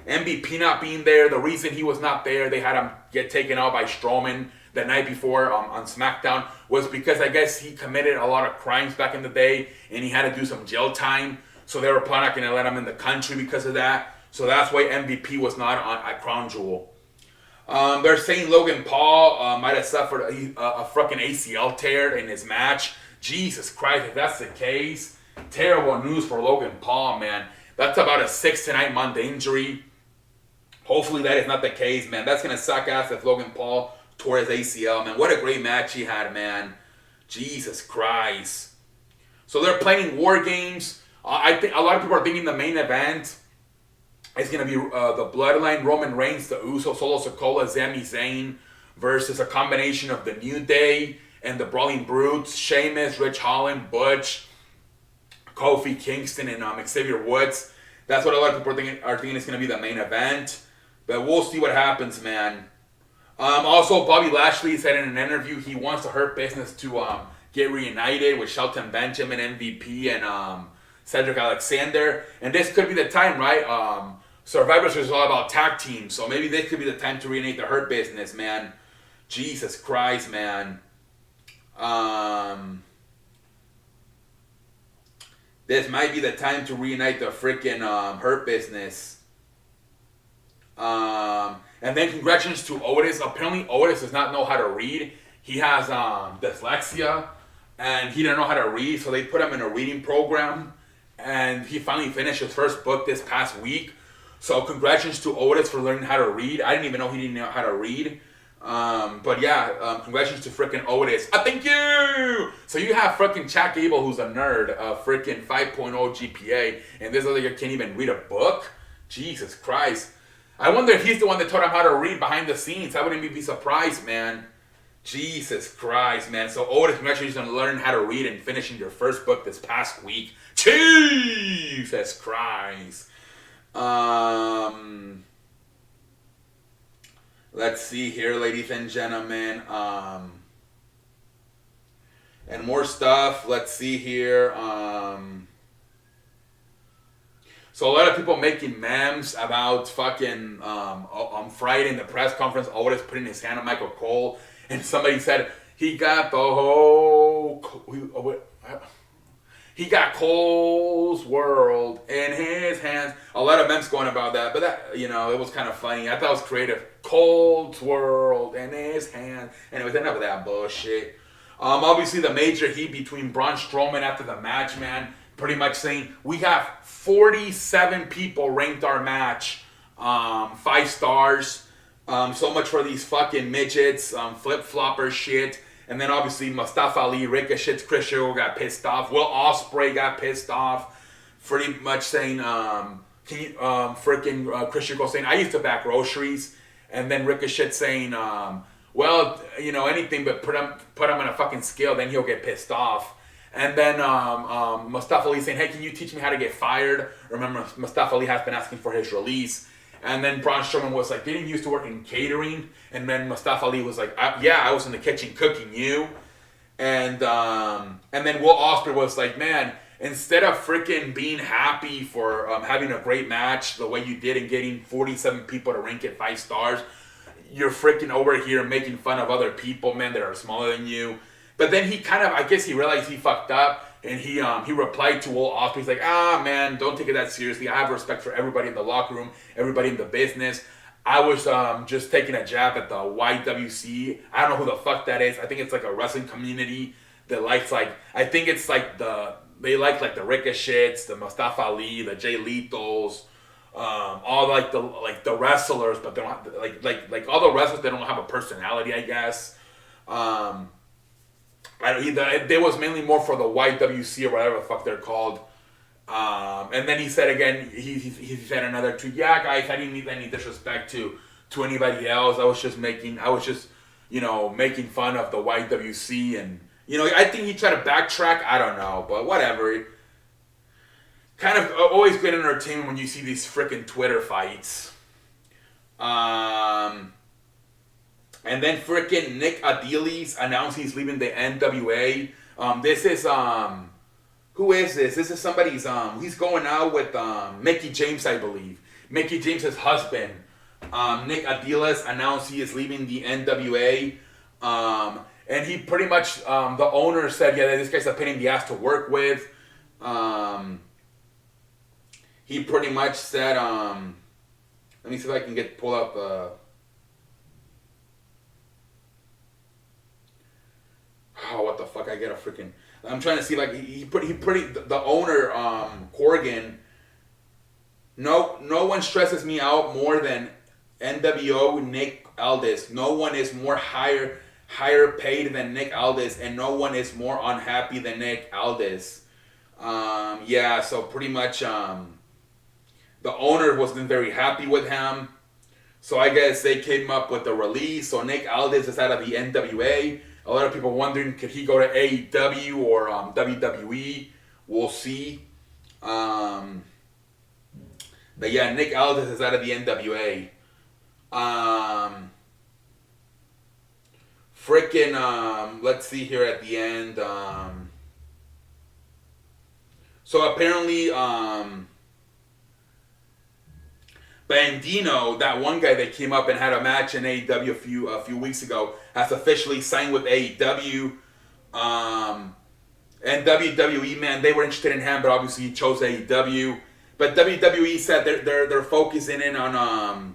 MVP not being there. The reason he was not there, they had him get taken out by Strowman the night before on SmackDown, was because I guess he committed a lot of crimes back in the day and he had to do some jail time. So they were probably not going to let him in the country because of that. So that's why MVP was not at Crown Jewel. They're saying Logan Paul might have suffered a fucking ACL tear in his match. Jesus Christ, if that's the case, terrible news for Logan Paul, man. That's about a 6 to 9 month injury. Hopefully that is not the case, man. That's going to suck ass if Logan Paul tore his ACL, man. What a great match he had, man. Jesus Christ. So they're playing War Games. I think a lot of people are thinking the main event is going to be the Bloodline, Roman Reigns, the Usos, Solo Sikoa, Sami Zayn versus a combination of the New Day and the Brawling Brutes, Sheamus, Rich Holland, Butch, Kofi Kingston, and Xavier Woods. That's what a lot of people are thinking is going to be the main event. But we'll see what happens, man. Also, Bobby Lashley said in an interview he wants the Hurt Business to get reunited with Shelton Benjamin, MVP, and Cedric Alexander. And this could be the time, right? Survivor Series is all about tag teams. So maybe this could be the time to reunite the Hurt Business, man. Jesus Christ, man. This might be the time to reunite the freaking Hurt Business. And then congratulations to Otis. Apparently Otis does not know how to read. He has dyslexia and he didn't know how to read, so they put him in a reading program and he finally finished his first book this past week. So congratulations to Otis for learning how to read. I didn't even know he didn't know how to read. But yeah, congratulations to freaking Otis. Thank you! So you have freaking Chad Gable, who's a nerd, freaking 5.0 GPA, and this other guy can't even read a book? Jesus Christ. I wonder if he's the one that taught him how to read behind the scenes. I wouldn't even be surprised, man. Jesus Christ, man. So Otis, congratulations on learning how to read and finishing your first book this past week. Jesus Christ. Let's see here, ladies and gentlemen. And more stuff. Let's see here. So a lot of people making memes about fucking on Friday in the press conference, Otis putting his hand on Michael Cole, and somebody said he got the whole. He got Cole's world in his hands. A lot of memes going about that, but that, you know, it was kind of funny. I thought it was creative. Cole's world in his hands. Anyways, enough of that bullshit. Obviously, the major heat between Braun Strowman after the match, man. pretty much saying we have 47 people ranked our match 5 stars. So much for these fucking midgets, flip-flopper shit. And then obviously Mustafa Ali, Ricochet, Chris Jericho got pissed off. Will Ospreay got pissed off. Pretty much saying, Chris Jericho saying, I used to back groceries. And then Ricochet saying, well, you know, anything but put him on a fucking scale, then he'll get pissed off. And then Mustafa Ali saying, hey, can you teach me how to get fired? Remember, Mustafa Ali has been asking for his release. And then Braun Strowman was like, didn't you used to work in catering? And then Mustafa Ali was like, yeah, I was in the kitchen cooking you. And then Will Ospreay was like, man, instead of freaking being happy for having a great match the way you did and getting 47 people to rank it 5 stars, you're freaking over here making fun of other people, man, that are smaller than you. But then he kind of, I guess he realized he fucked up. And he replied to Will Ospreay. He's like, man, don't take it that seriously. I have respect for everybody in the locker room, everybody in the business. I was just taking a jab at the YWC. I don't know who the fuck that is. I think it's like a wrestling community that likes I think it's like they like the Ricochets, the Mustafa Ali, the Jay Lethals, all the wrestlers, but they don't have, like all the wrestlers, they don't have a personality, I guess. It was mainly more for the YWC or whatever the fuck they're called. And then he said again, he said another tweet, yeah, guys, I didn't need any disrespect to anybody else. I was just making fun of the YWC. And, I think he tried to backtrack. I don't know, but whatever. Kind of always good entertainment when you see these freaking Twitter fights. And then freaking Nick Adiles announced he's leaving the NWA. This is who is this? This is somebody's he's going out with Mickie James, I believe. Mickie James' husband. Nick Adiles announced he is leaving the NWA. And he pretty much the owner said, yeah, this guy's a pain in the ass to work with. He pretty much said, let me see if I can pull up oh, what the fuck! I get a freaking. I'm trying to see the owner Corgan. No one stresses me out more than NWO Nick Aldis. No one is more higher paid than Nick Aldis, and no one is more unhappy than Nick Aldis. Yeah, so pretty much the owner wasn't very happy with him. So I guess they came up with a release. So Nick Aldis is out of the NWA. A lot of people wondering, could he go to AEW or WWE? We'll see. But yeah, Nick Aldis is out of the NWA. Let's see here at the end. So apparently, Bandino, that one guy that came up and had a match in AEW a few weeks ago, has officially signed with AEW. And WWE, man, they were interested in him, but obviously he chose AEW. But WWE said they're focusing in on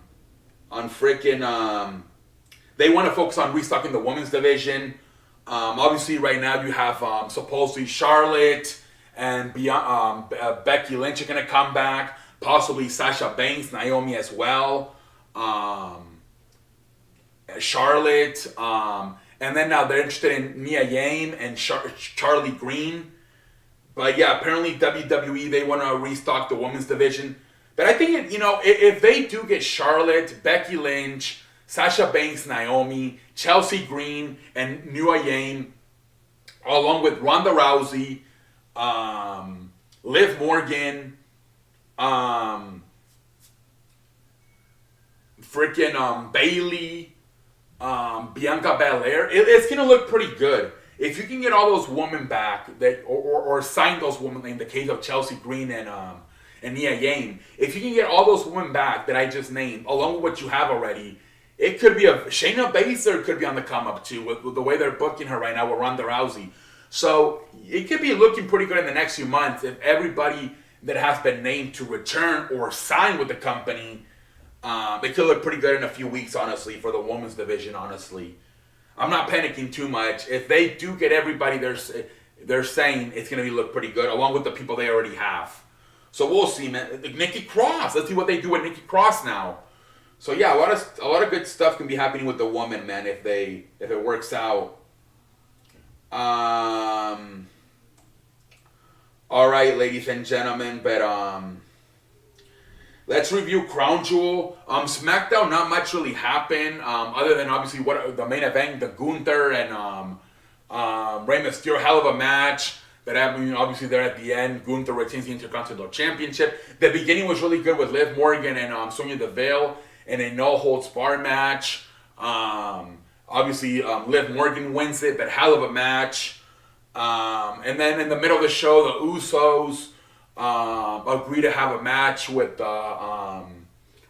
freaking. They want to focus on restocking the women's division. Obviously, right now you have supposedly Charlotte and Becky Lynch are gonna come back. Possibly Sasha Banks, Naomi as well, Charlotte, and then now they're interested in Mia Yim and Charlie Green. But yeah, apparently WWE, they want to restock the women's division. But I think, if they do get Charlotte, Becky Lynch, Sasha Banks, Naomi, Chelsea Green, and Mia Yim, along with Ronda Rousey, Liv Morgan, Bailey, Bianca Belair, it's gonna look pretty good if you can get all those women back or sign those women. In the case of Chelsea Green and Mia Yim, if you can get all those women back that I just named, along with what you have already, it could be Shayna Baszler could be on the come up too with the way they're booking her right now with Ronda Rousey. So it could be looking pretty good in the next few months if everybody that has been named to return or sign with the company. It could look pretty good in a few weeks, honestly, for the women's division, honestly. I'm not panicking too much. If they do get everybody, they're saying it's going to look pretty good, along with the people they already have. So we'll see, man. Nikki Cross. Let's see what they do with Nikki Cross now. So yeah, a lot of good stuff can be happening with the woman, man, if it works out. All right, ladies and gentlemen, but let's review Crown Jewel. SmackDown, not much really happened, other than obviously what the main event, the Gunther and Rey Mysterio, hell of a match. But I mean, obviously they're at the end. Gunther retains the Intercontinental Championship. The beginning was really good with Liv Morgan and Sonya Deville in a no-holds-barred match. Obviously, Liv Morgan wins it, but hell of a match. And then in the middle of the show, the Usos agree to have a match with the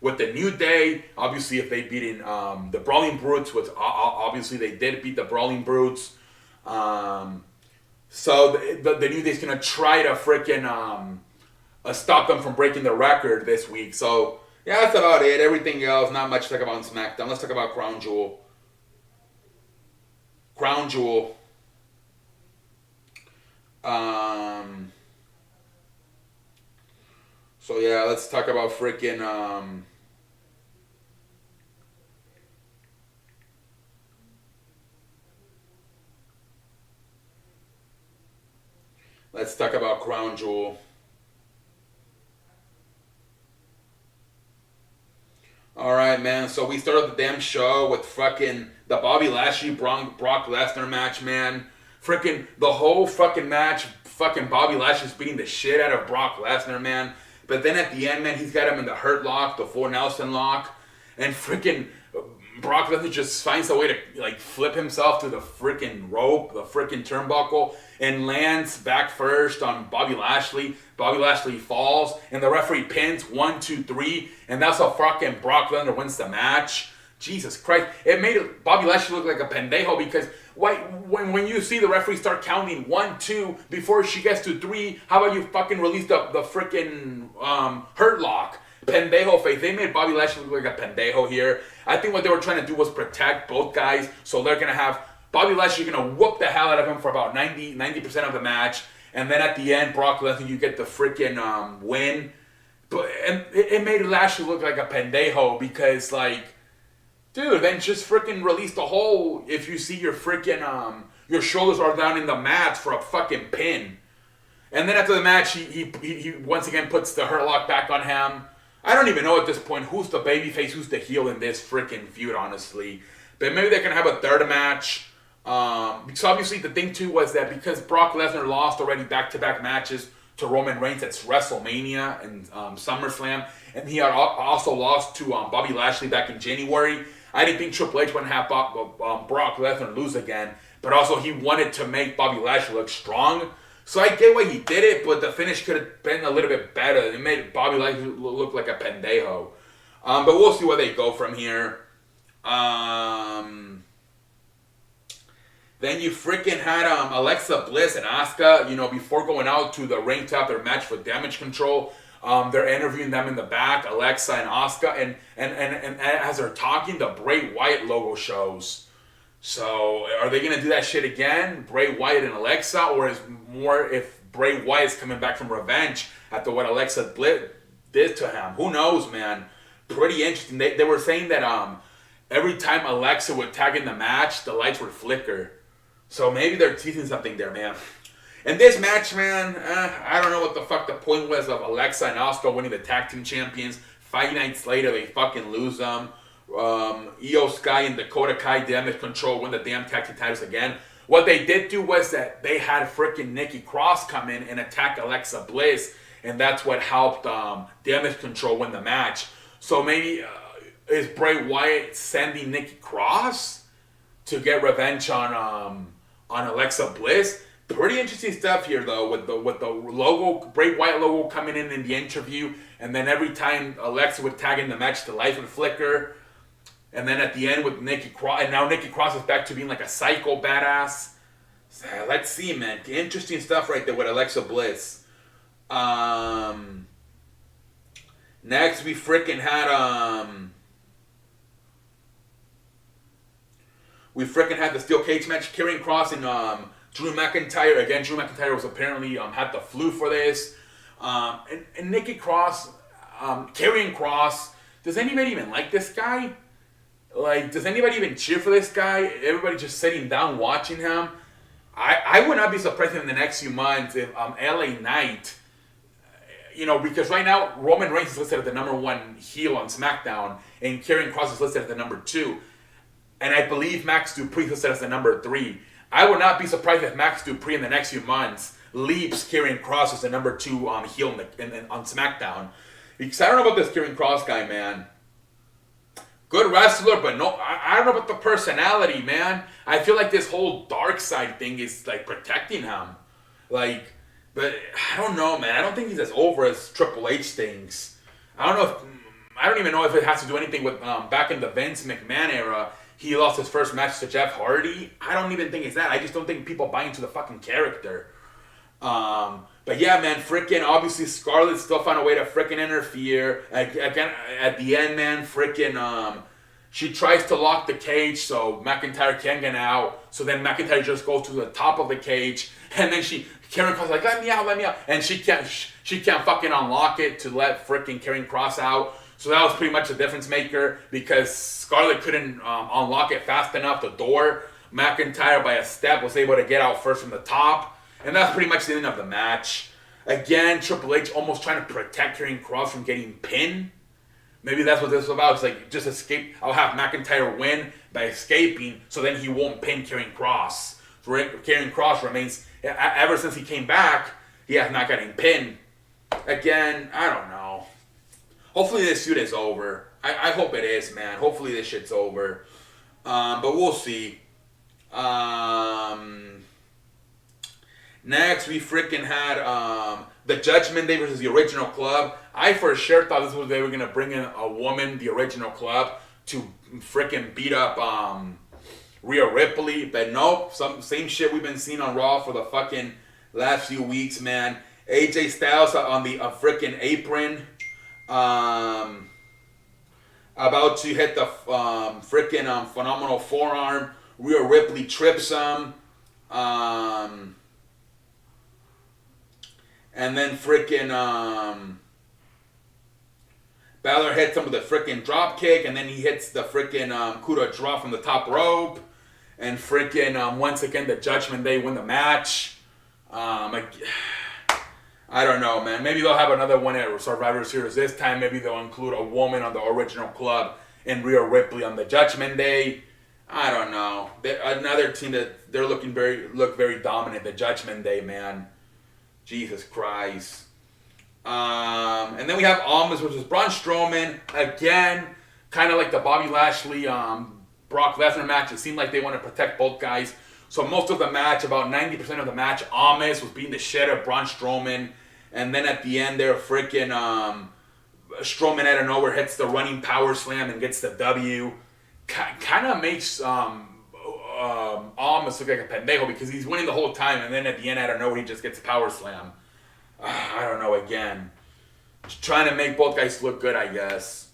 New Day. Obviously, if they beat in the Brawling Brutes, which obviously they did beat the Brawling Brutes. So the New Day's gonna try to freaking stop them from breaking the record this week. So yeah, that's about it. Everything else, not much to talk about on SmackDown. Let's talk about Crown Jewel. Crown Jewel. So yeah, let's talk about freaking let's talk about Crown Jewel. Alright, man, so we started the damn show with fucking the Bobby Lashley Brock Lesnar match, man. Freaking the whole fucking match, fucking Bobby Lashley's beating the shit out of Brock Lesnar, man. But then at the end, man, he's got him in the Hurt Lock, the 4 Nelson lock, and freaking Brock Lesnar just finds a way to like flip himself to the freaking rope, the freaking turnbuckle, and lands back first on Bobby Lashley. Bobby Lashley falls, and the referee pins 1, 2, 3, and that's how fucking Brock Lesnar wins the match. Jesus Christ. It made Bobby Lashley look like a pendejo because when you see the referee start counting 1, 2 before she gets to 3, how about you fucking release the freaking Hurt Lock? Pendejo face. They made Bobby Lashley look like a pendejo here. I think what they were trying to do was protect both guys, so they're going to have Bobby Lashley going to whoop the hell out of him for about 90% of the match, and then at the end, Brock Lesnar, you get the freaking win. But and it made Lashley look like a pendejo because, like, dude, then just freaking release the whole, if you see your freaking, your shoulders are down in the mats for a fucking pin. And then after the match, he once again puts the Hurt Lock back on him. I don't even know at this point who's the babyface, who's the heel in this freaking feud, honestly. But maybe they can have a third match. Because obviously the thing too was that because Brock Lesnar lost already back-to-back matches to Roman Reigns at WrestleMania and SummerSlam, and he had also lost to Bobby Lashley back in January, I didn't think Triple H would have Brock Lesnar lose again, but also he wanted to make Bobby Lashley look strong. So I get why he did it, but the finish could have been a little bit better. It made Bobby Lashley look like a pendejo. But we'll see where they go from here. Then you freaking had Alexa Bliss and Asuka, before going out to the ring to have their match for Damage Control. They're interviewing them in the back, Alexa and Asuka, and as they're talking, the Bray Wyatt logo shows. So are they gonna do that shit again, Bray Wyatt and Alexa, or is more if Bray Wyatt's coming back from revenge after what Alexa Bliss did to him? Who knows, man? Pretty interesting. They were saying that every time Alexa would tag in the match, the lights would flicker. So maybe they're teasing something there, man. And this match, man, I don't know what the fuck the point was of Alexa and Asuka winning the tag team champions. 5 nights later, they fucking lose them. Io Sky and Dakota Kai Damage Control win the damn tag team titles again. What they did do was that they had freaking Nikki Cross come in and attack Alexa Bliss, and that's what helped Damage Control win the match. So maybe is Bray Wyatt sending Nikki Cross to get revenge on Alexa Bliss? Pretty interesting stuff here, though, with the logo, Bray Wyatt logo coming in the interview, and then every time Alexa would tag in the match, the lights would flicker, and then at the end with Nikki Cross, and now Nikki Cross is back to being like a psycho badass. So, let's see, man. Interesting stuff right there with Alexa Bliss. Next, we freaking had the steel cage match, Karrion Kross and Drew McIntyre, again, Drew McIntyre was apparently had the flu for this. And Nikki Cross, Karrion Kross, does anybody even like this guy? Like, does anybody even cheer for this guy? Everybody just sitting down watching him. I would not be surprised in the next few months if LA Knight, because right now Roman Reigns is listed as the #1 heel on SmackDown, and Karrion Kross is listed as the #2, and I believe Max Dupree is listed as the #3. I would not be surprised if Max Dupree in the next few months leaps Karrion Kross as the #2 heel on SmackDown, because I don't know about this Karrion Kross guy, man. Good wrestler, but no, I don't know about the personality, man. I feel like this whole dark side thing is like protecting him. Like, but I don't know, man. I don't think he's as over as Triple H thinks. I don't even know if it has to do anything with back in the Vince McMahon era. He lost his first match to Jeff Hardy. I don't even think it's that. I just don't think people buy into the fucking character. But yeah, man, freaking obviously Scarlett still found a way to freaking interfere. Again, at the end, man, freaking she tries to lock the cage so McIntyre can't get out. So then McIntyre just goes to the top of the cage, and then Karrion Kross like, let me out, and she can't fucking unlock it to let freaking Karrion Kross out. So that was pretty much the difference maker, because Scarlett couldn't unlock it fast enough, the door. McIntyre by a step was able to get out first from the top. And that's pretty much the end of the match. Again, Triple H almost trying to protect Karrion Kross from getting pinned. Maybe that's what this is about. It's like, just escape. I'll have McIntyre win by escaping, so then he won't pin Karrion Kross. So Karrion Kross remains, ever since he came back, he has not gotten pinned. Again, I don't know. Hopefully this feud is over. I hope it is, man. Hopefully this shit's over. But we'll see. Next, we freaking had the Judgment Day versus the Original Club. I for sure thought this was they were going to bring in a woman, the Original Club, to freaking beat up Rhea Ripley. But nope, same shit we've been seeing on Raw for the fucking last few weeks, man. AJ Styles on the freaking apron. About to hit the freaking phenomenal forearm. Rhea Ripley trips him. And then freaking Balor hits him with a freaking drop kick, and then he hits the freaking coup de drop from the top rope, and freaking once again the Judgment Day win the match. I don't know, man. Maybe they'll have another one at Survivor Series this time. Maybe they'll include a woman on the Original Club and Rhea Ripley on the Judgment Day. I don't know. Another team that they're look very dominant. The Judgment Day, man. Jesus Christ. And then we have Almas versus Braun Strowman. Again, kind of like the Bobby Lashley, Brock Lesnar match. It seemed like they want to protect both guys. So most of the match, about 90% of the match, Almas was beating the shit out of Braun Strowman. And then at the end there, freaking Strowman out of nowhere hits the running power slam and gets the W. Kind of makes Almas look like a pendejo, because he's winning the whole time, and then at the end out of nowhere he just gets power slam. I don't know, again. Just trying to make both guys look good, I guess.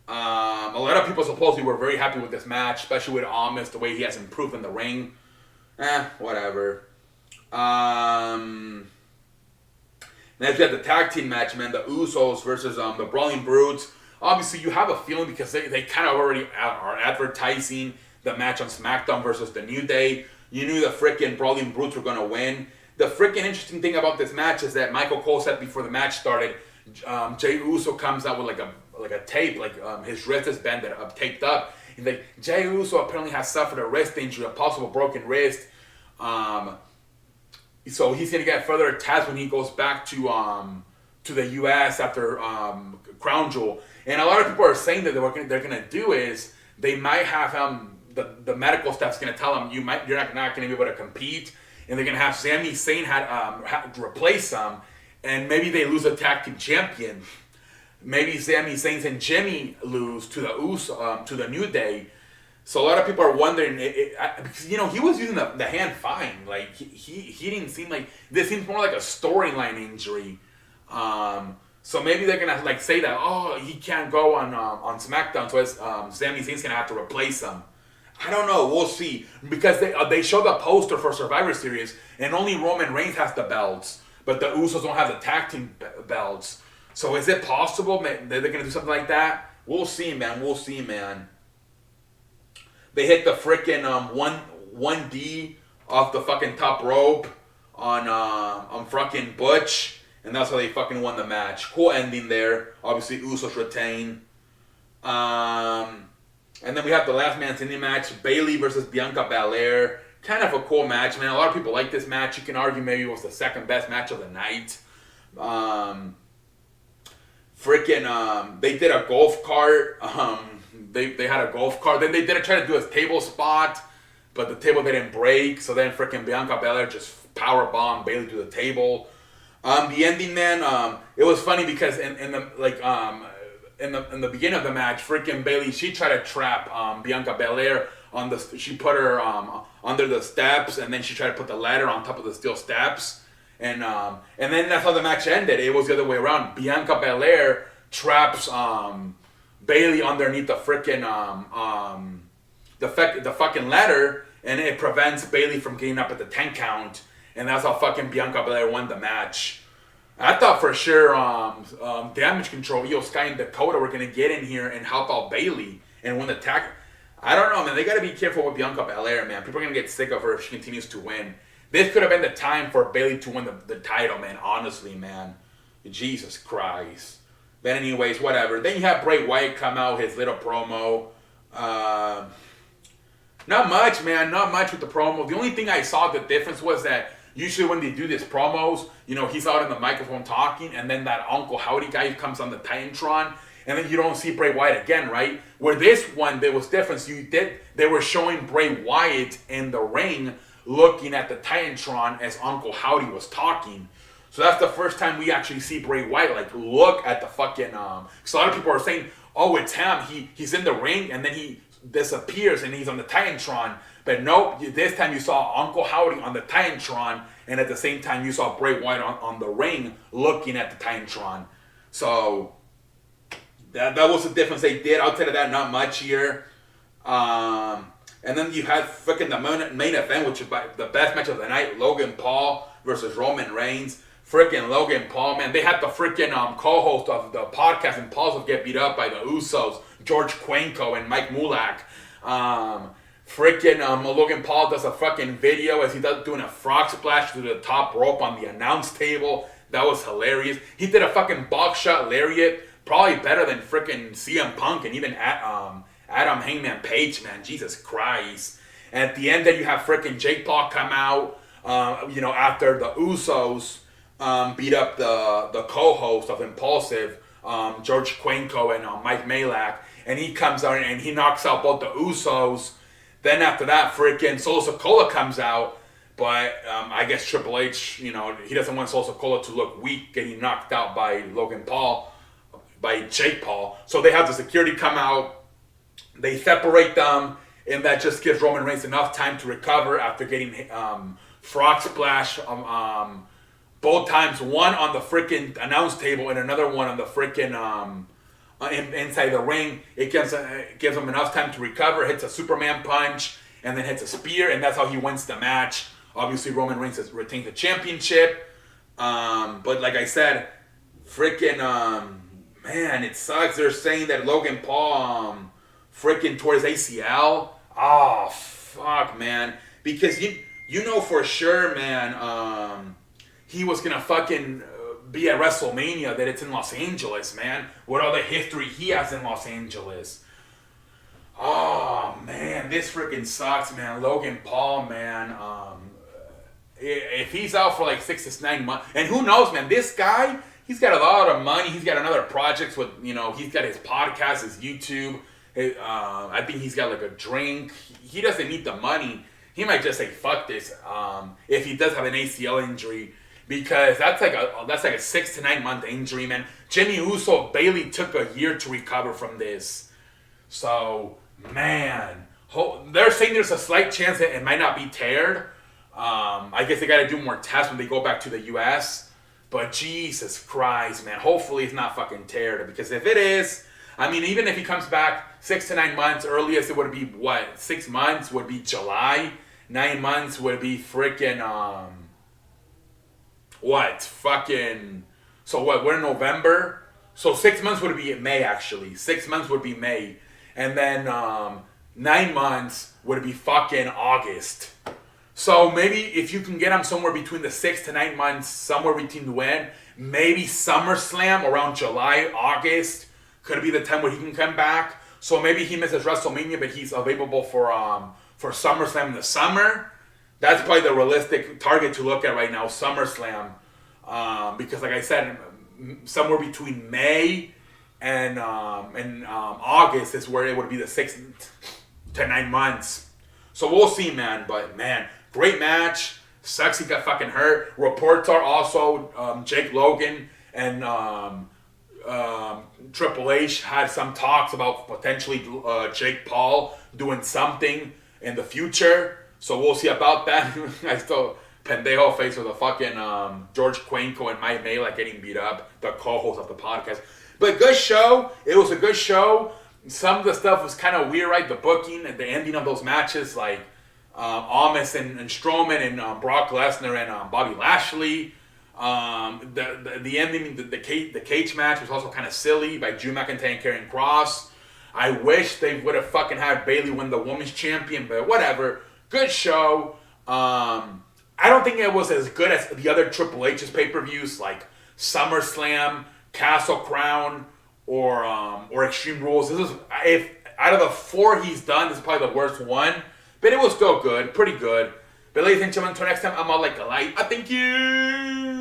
A lot of people supposedly were very happy with this match, especially with Almas, the way he has improved in the ring. Whatever. Next we have the tag team match, man. The Usos versus the Brawling Brutes. Obviously, you have a feeling because they kind of already are advertising the match on SmackDown versus the New Day. You knew the freaking Brawling Brutes were going to win. The freaking interesting thing about this match is that Michael Cole said before the match started, Jey Uso comes out with like a tape, his wrist is banded up, taped up. He's like, Jey Uso apparently has suffered a wrist injury, a possible broken wrist. So he's gonna get further attached when he goes back to the U.S. after Crown Jewel. And a lot of people are saying that they're gonna do is they might have the medical staff's gonna tell him you're not gonna be able to compete, and they're gonna have Sami Zayn had to replace him, and maybe they lose a tag team champion. Maybe Sami Zayn and Jimmy lose to to the New Day. So a lot of people are wondering, because he was using the hand fine. Like he didn't seem like, this seems more like a storyline injury. So maybe they're gonna say that, oh, he can't go on SmackDown, so Sami Zayn's gonna have to replace him. I don't know. We'll see because they show the poster for Survivor Series and only Roman Reigns has the belts, but the Usos don't have the tag team belts. So is it possible that they're gonna do something like that? We'll see, man. We'll see, man. They hit the freaking 1D off the fucking top rope on fucking Butch, and that's how they fucking won the match. Cool ending there. Obviously, Usos retain. And then we have the last man standing match, Bayley versus Bianca Belair. Kind of a cool match, man. A lot of people like this match. You can argue maybe it was the second best match of the night. They did a golf cart. They had a golf cart. Then they did try to do a table spot, but the table didn't break. So then freaking Bianca Belair just power bombed Bayley to the table. The ending, man. It was funny because in the beginning of the match, freaking Bayley, she tried to trap Bianca Belair she put her under the steps, and then she tried to put the ladder on top of the steel steps, and then that's how the match ended. It was the other way around. Bianca Belair traps Bayley underneath the freaking the fucking ladder, and it prevents Bayley from getting up at the 10 count, and that's how fucking Bianca Belair won the match. I thought for sure Damage Control, Io Sky and Dakota were going to get in here and help out Bayley and win the tag. I don't know, man. They got to be careful with Bianca Belair, man. People are going to get sick of her if she continues to win. This could have been the time for Bayley to win the title, man. Honestly, man. Jesus Christ. But anyways, whatever. Then you have Bray Wyatt come out, his little promo. Not much, man. Not much with the promo. The only thing I saw the difference was that usually when they do these promos, you know, he's out in the microphone talking, and then that Uncle Howdy guy comes on the Titantron, and then you don't see Bray Wyatt again, right? Where this one, there was difference. They were showing Bray Wyatt in the ring looking at the Titantron as Uncle Howdy was talking. So that's the first time we actually see Bray Wyatt, like, look at the fucking, because a lot of people are saying, oh, it's him. He's in the ring, and then he disappears, and he's on the Titantron. But nope, this time you saw Uncle Howdy on the Titantron, and at the same time you saw Bray Wyatt on the ring looking at the Titantron. So that was the difference they did. Outside of that, not much here. And then you had freaking the main event, which is the best match of the night, Logan Paul versus Roman Reigns. Freaking Logan Paul, man. They had the freaking co-host of the podcast Impulsive get beat up by the Usos, George Quenko and Mike Mulak. Logan Paul does a fucking video as he does doing a frog splash to the top rope on the announce table. That was hilarious. He did a fucking box shot lariat, probably better than freaking CM Punk and even Adam Hangman Page, man. Jesus Christ. And at the end then you have freaking Jake Paul come out, after the Usos beat up the co-host of Impulsive, George Quenko and Mike Malak, and he comes out and he knocks out both the Usos. Then after that, freaking Solo Sikoa comes out, but I guess Triple H, he doesn't want Solo Sikoa to look weak getting knocked out by Jake Paul. So they have the security come out, they separate them, and that just gives Roman Reigns enough time to recover after getting frog splash both times, one on the freaking announce table and another one on the freaking inside the ring. It gives him enough time to recover, hits a Superman punch, and then hits a spear, and that's how he wins the match. Obviously, Roman Reigns has retained the championship. But like I said, freaking, man, it sucks. They're saying that Logan Paul freaking tore his ACL. Oh, fuck, man. Because you know for sure, man, he was going to fucking be at WrestleMania, that it's in Los Angeles, man. What all the history he has in Los Angeles. Oh, man, this freaking sucks, man. Logan Paul, man. If he's out for like 6 to 9 months, and who knows, man, this guy, he's got a lot of money. He's got another projects with, he's got his podcast, his YouTube. I think he's got like a drink. He doesn't need the money. He might just say, fuck this, if he does have an ACL injury. Because that's like a 6 to 9 month injury, man. Jimmy Uso, Bayley took a year to recover from this. So, man, they're saying there's a slight chance that it might not be teared. I guess they got to do more tests when they go back to the U.S. But Jesus Christ, man, hopefully it's not fucking teared. Because if it is, I mean, even if he comes back 6 to 9 months, earliest it would be what? 6 months would be July. 9 months would be freaking what? Fucking. So what? We're in November. So 6 months would be May actually. 6 months would be May, and then 9 months would be fucking August. So maybe if you can get him somewhere between the 6 to 9 months, somewhere between when, maybe SummerSlam around July, August could be the time where he can come back. So maybe he misses WrestleMania, but he's available for SummerSlam in the summer. That's probably the realistic target to look at right now, SummerSlam, because like I said, somewhere between May and August is where it would be the 6 to 9 months. So we'll see, man. But man, great match. Sucks he got fucking hurt. Reports are also Jake Logan and Triple H had some talks about potentially Jake Paul doing something in the future. So we'll see about that. I still pendejo face with the fucking George Cuenco and Mike May like getting beat up, the co-host of the podcast. But good show. It was a good show. Some of the stuff was kind of weird, right? The booking and the ending of those matches, like Almas and Strowman and Brock Lesnar and Bobby Lashley. The ending, the cage match was also kind of silly by Drew McIntyre and Karrion Kross. I wish they would have fucking had Bayley win the women's champion, but whatever. Good show. I don't think it was as good as the other Triple H's pay-per-views like SummerSlam, Castle Crown, or Extreme Rules. This is, if out of the 4 he's done, this is probably the worst one. But it was still good, pretty good. But ladies and gentlemen, until next time, I'm all like a light. I thank you.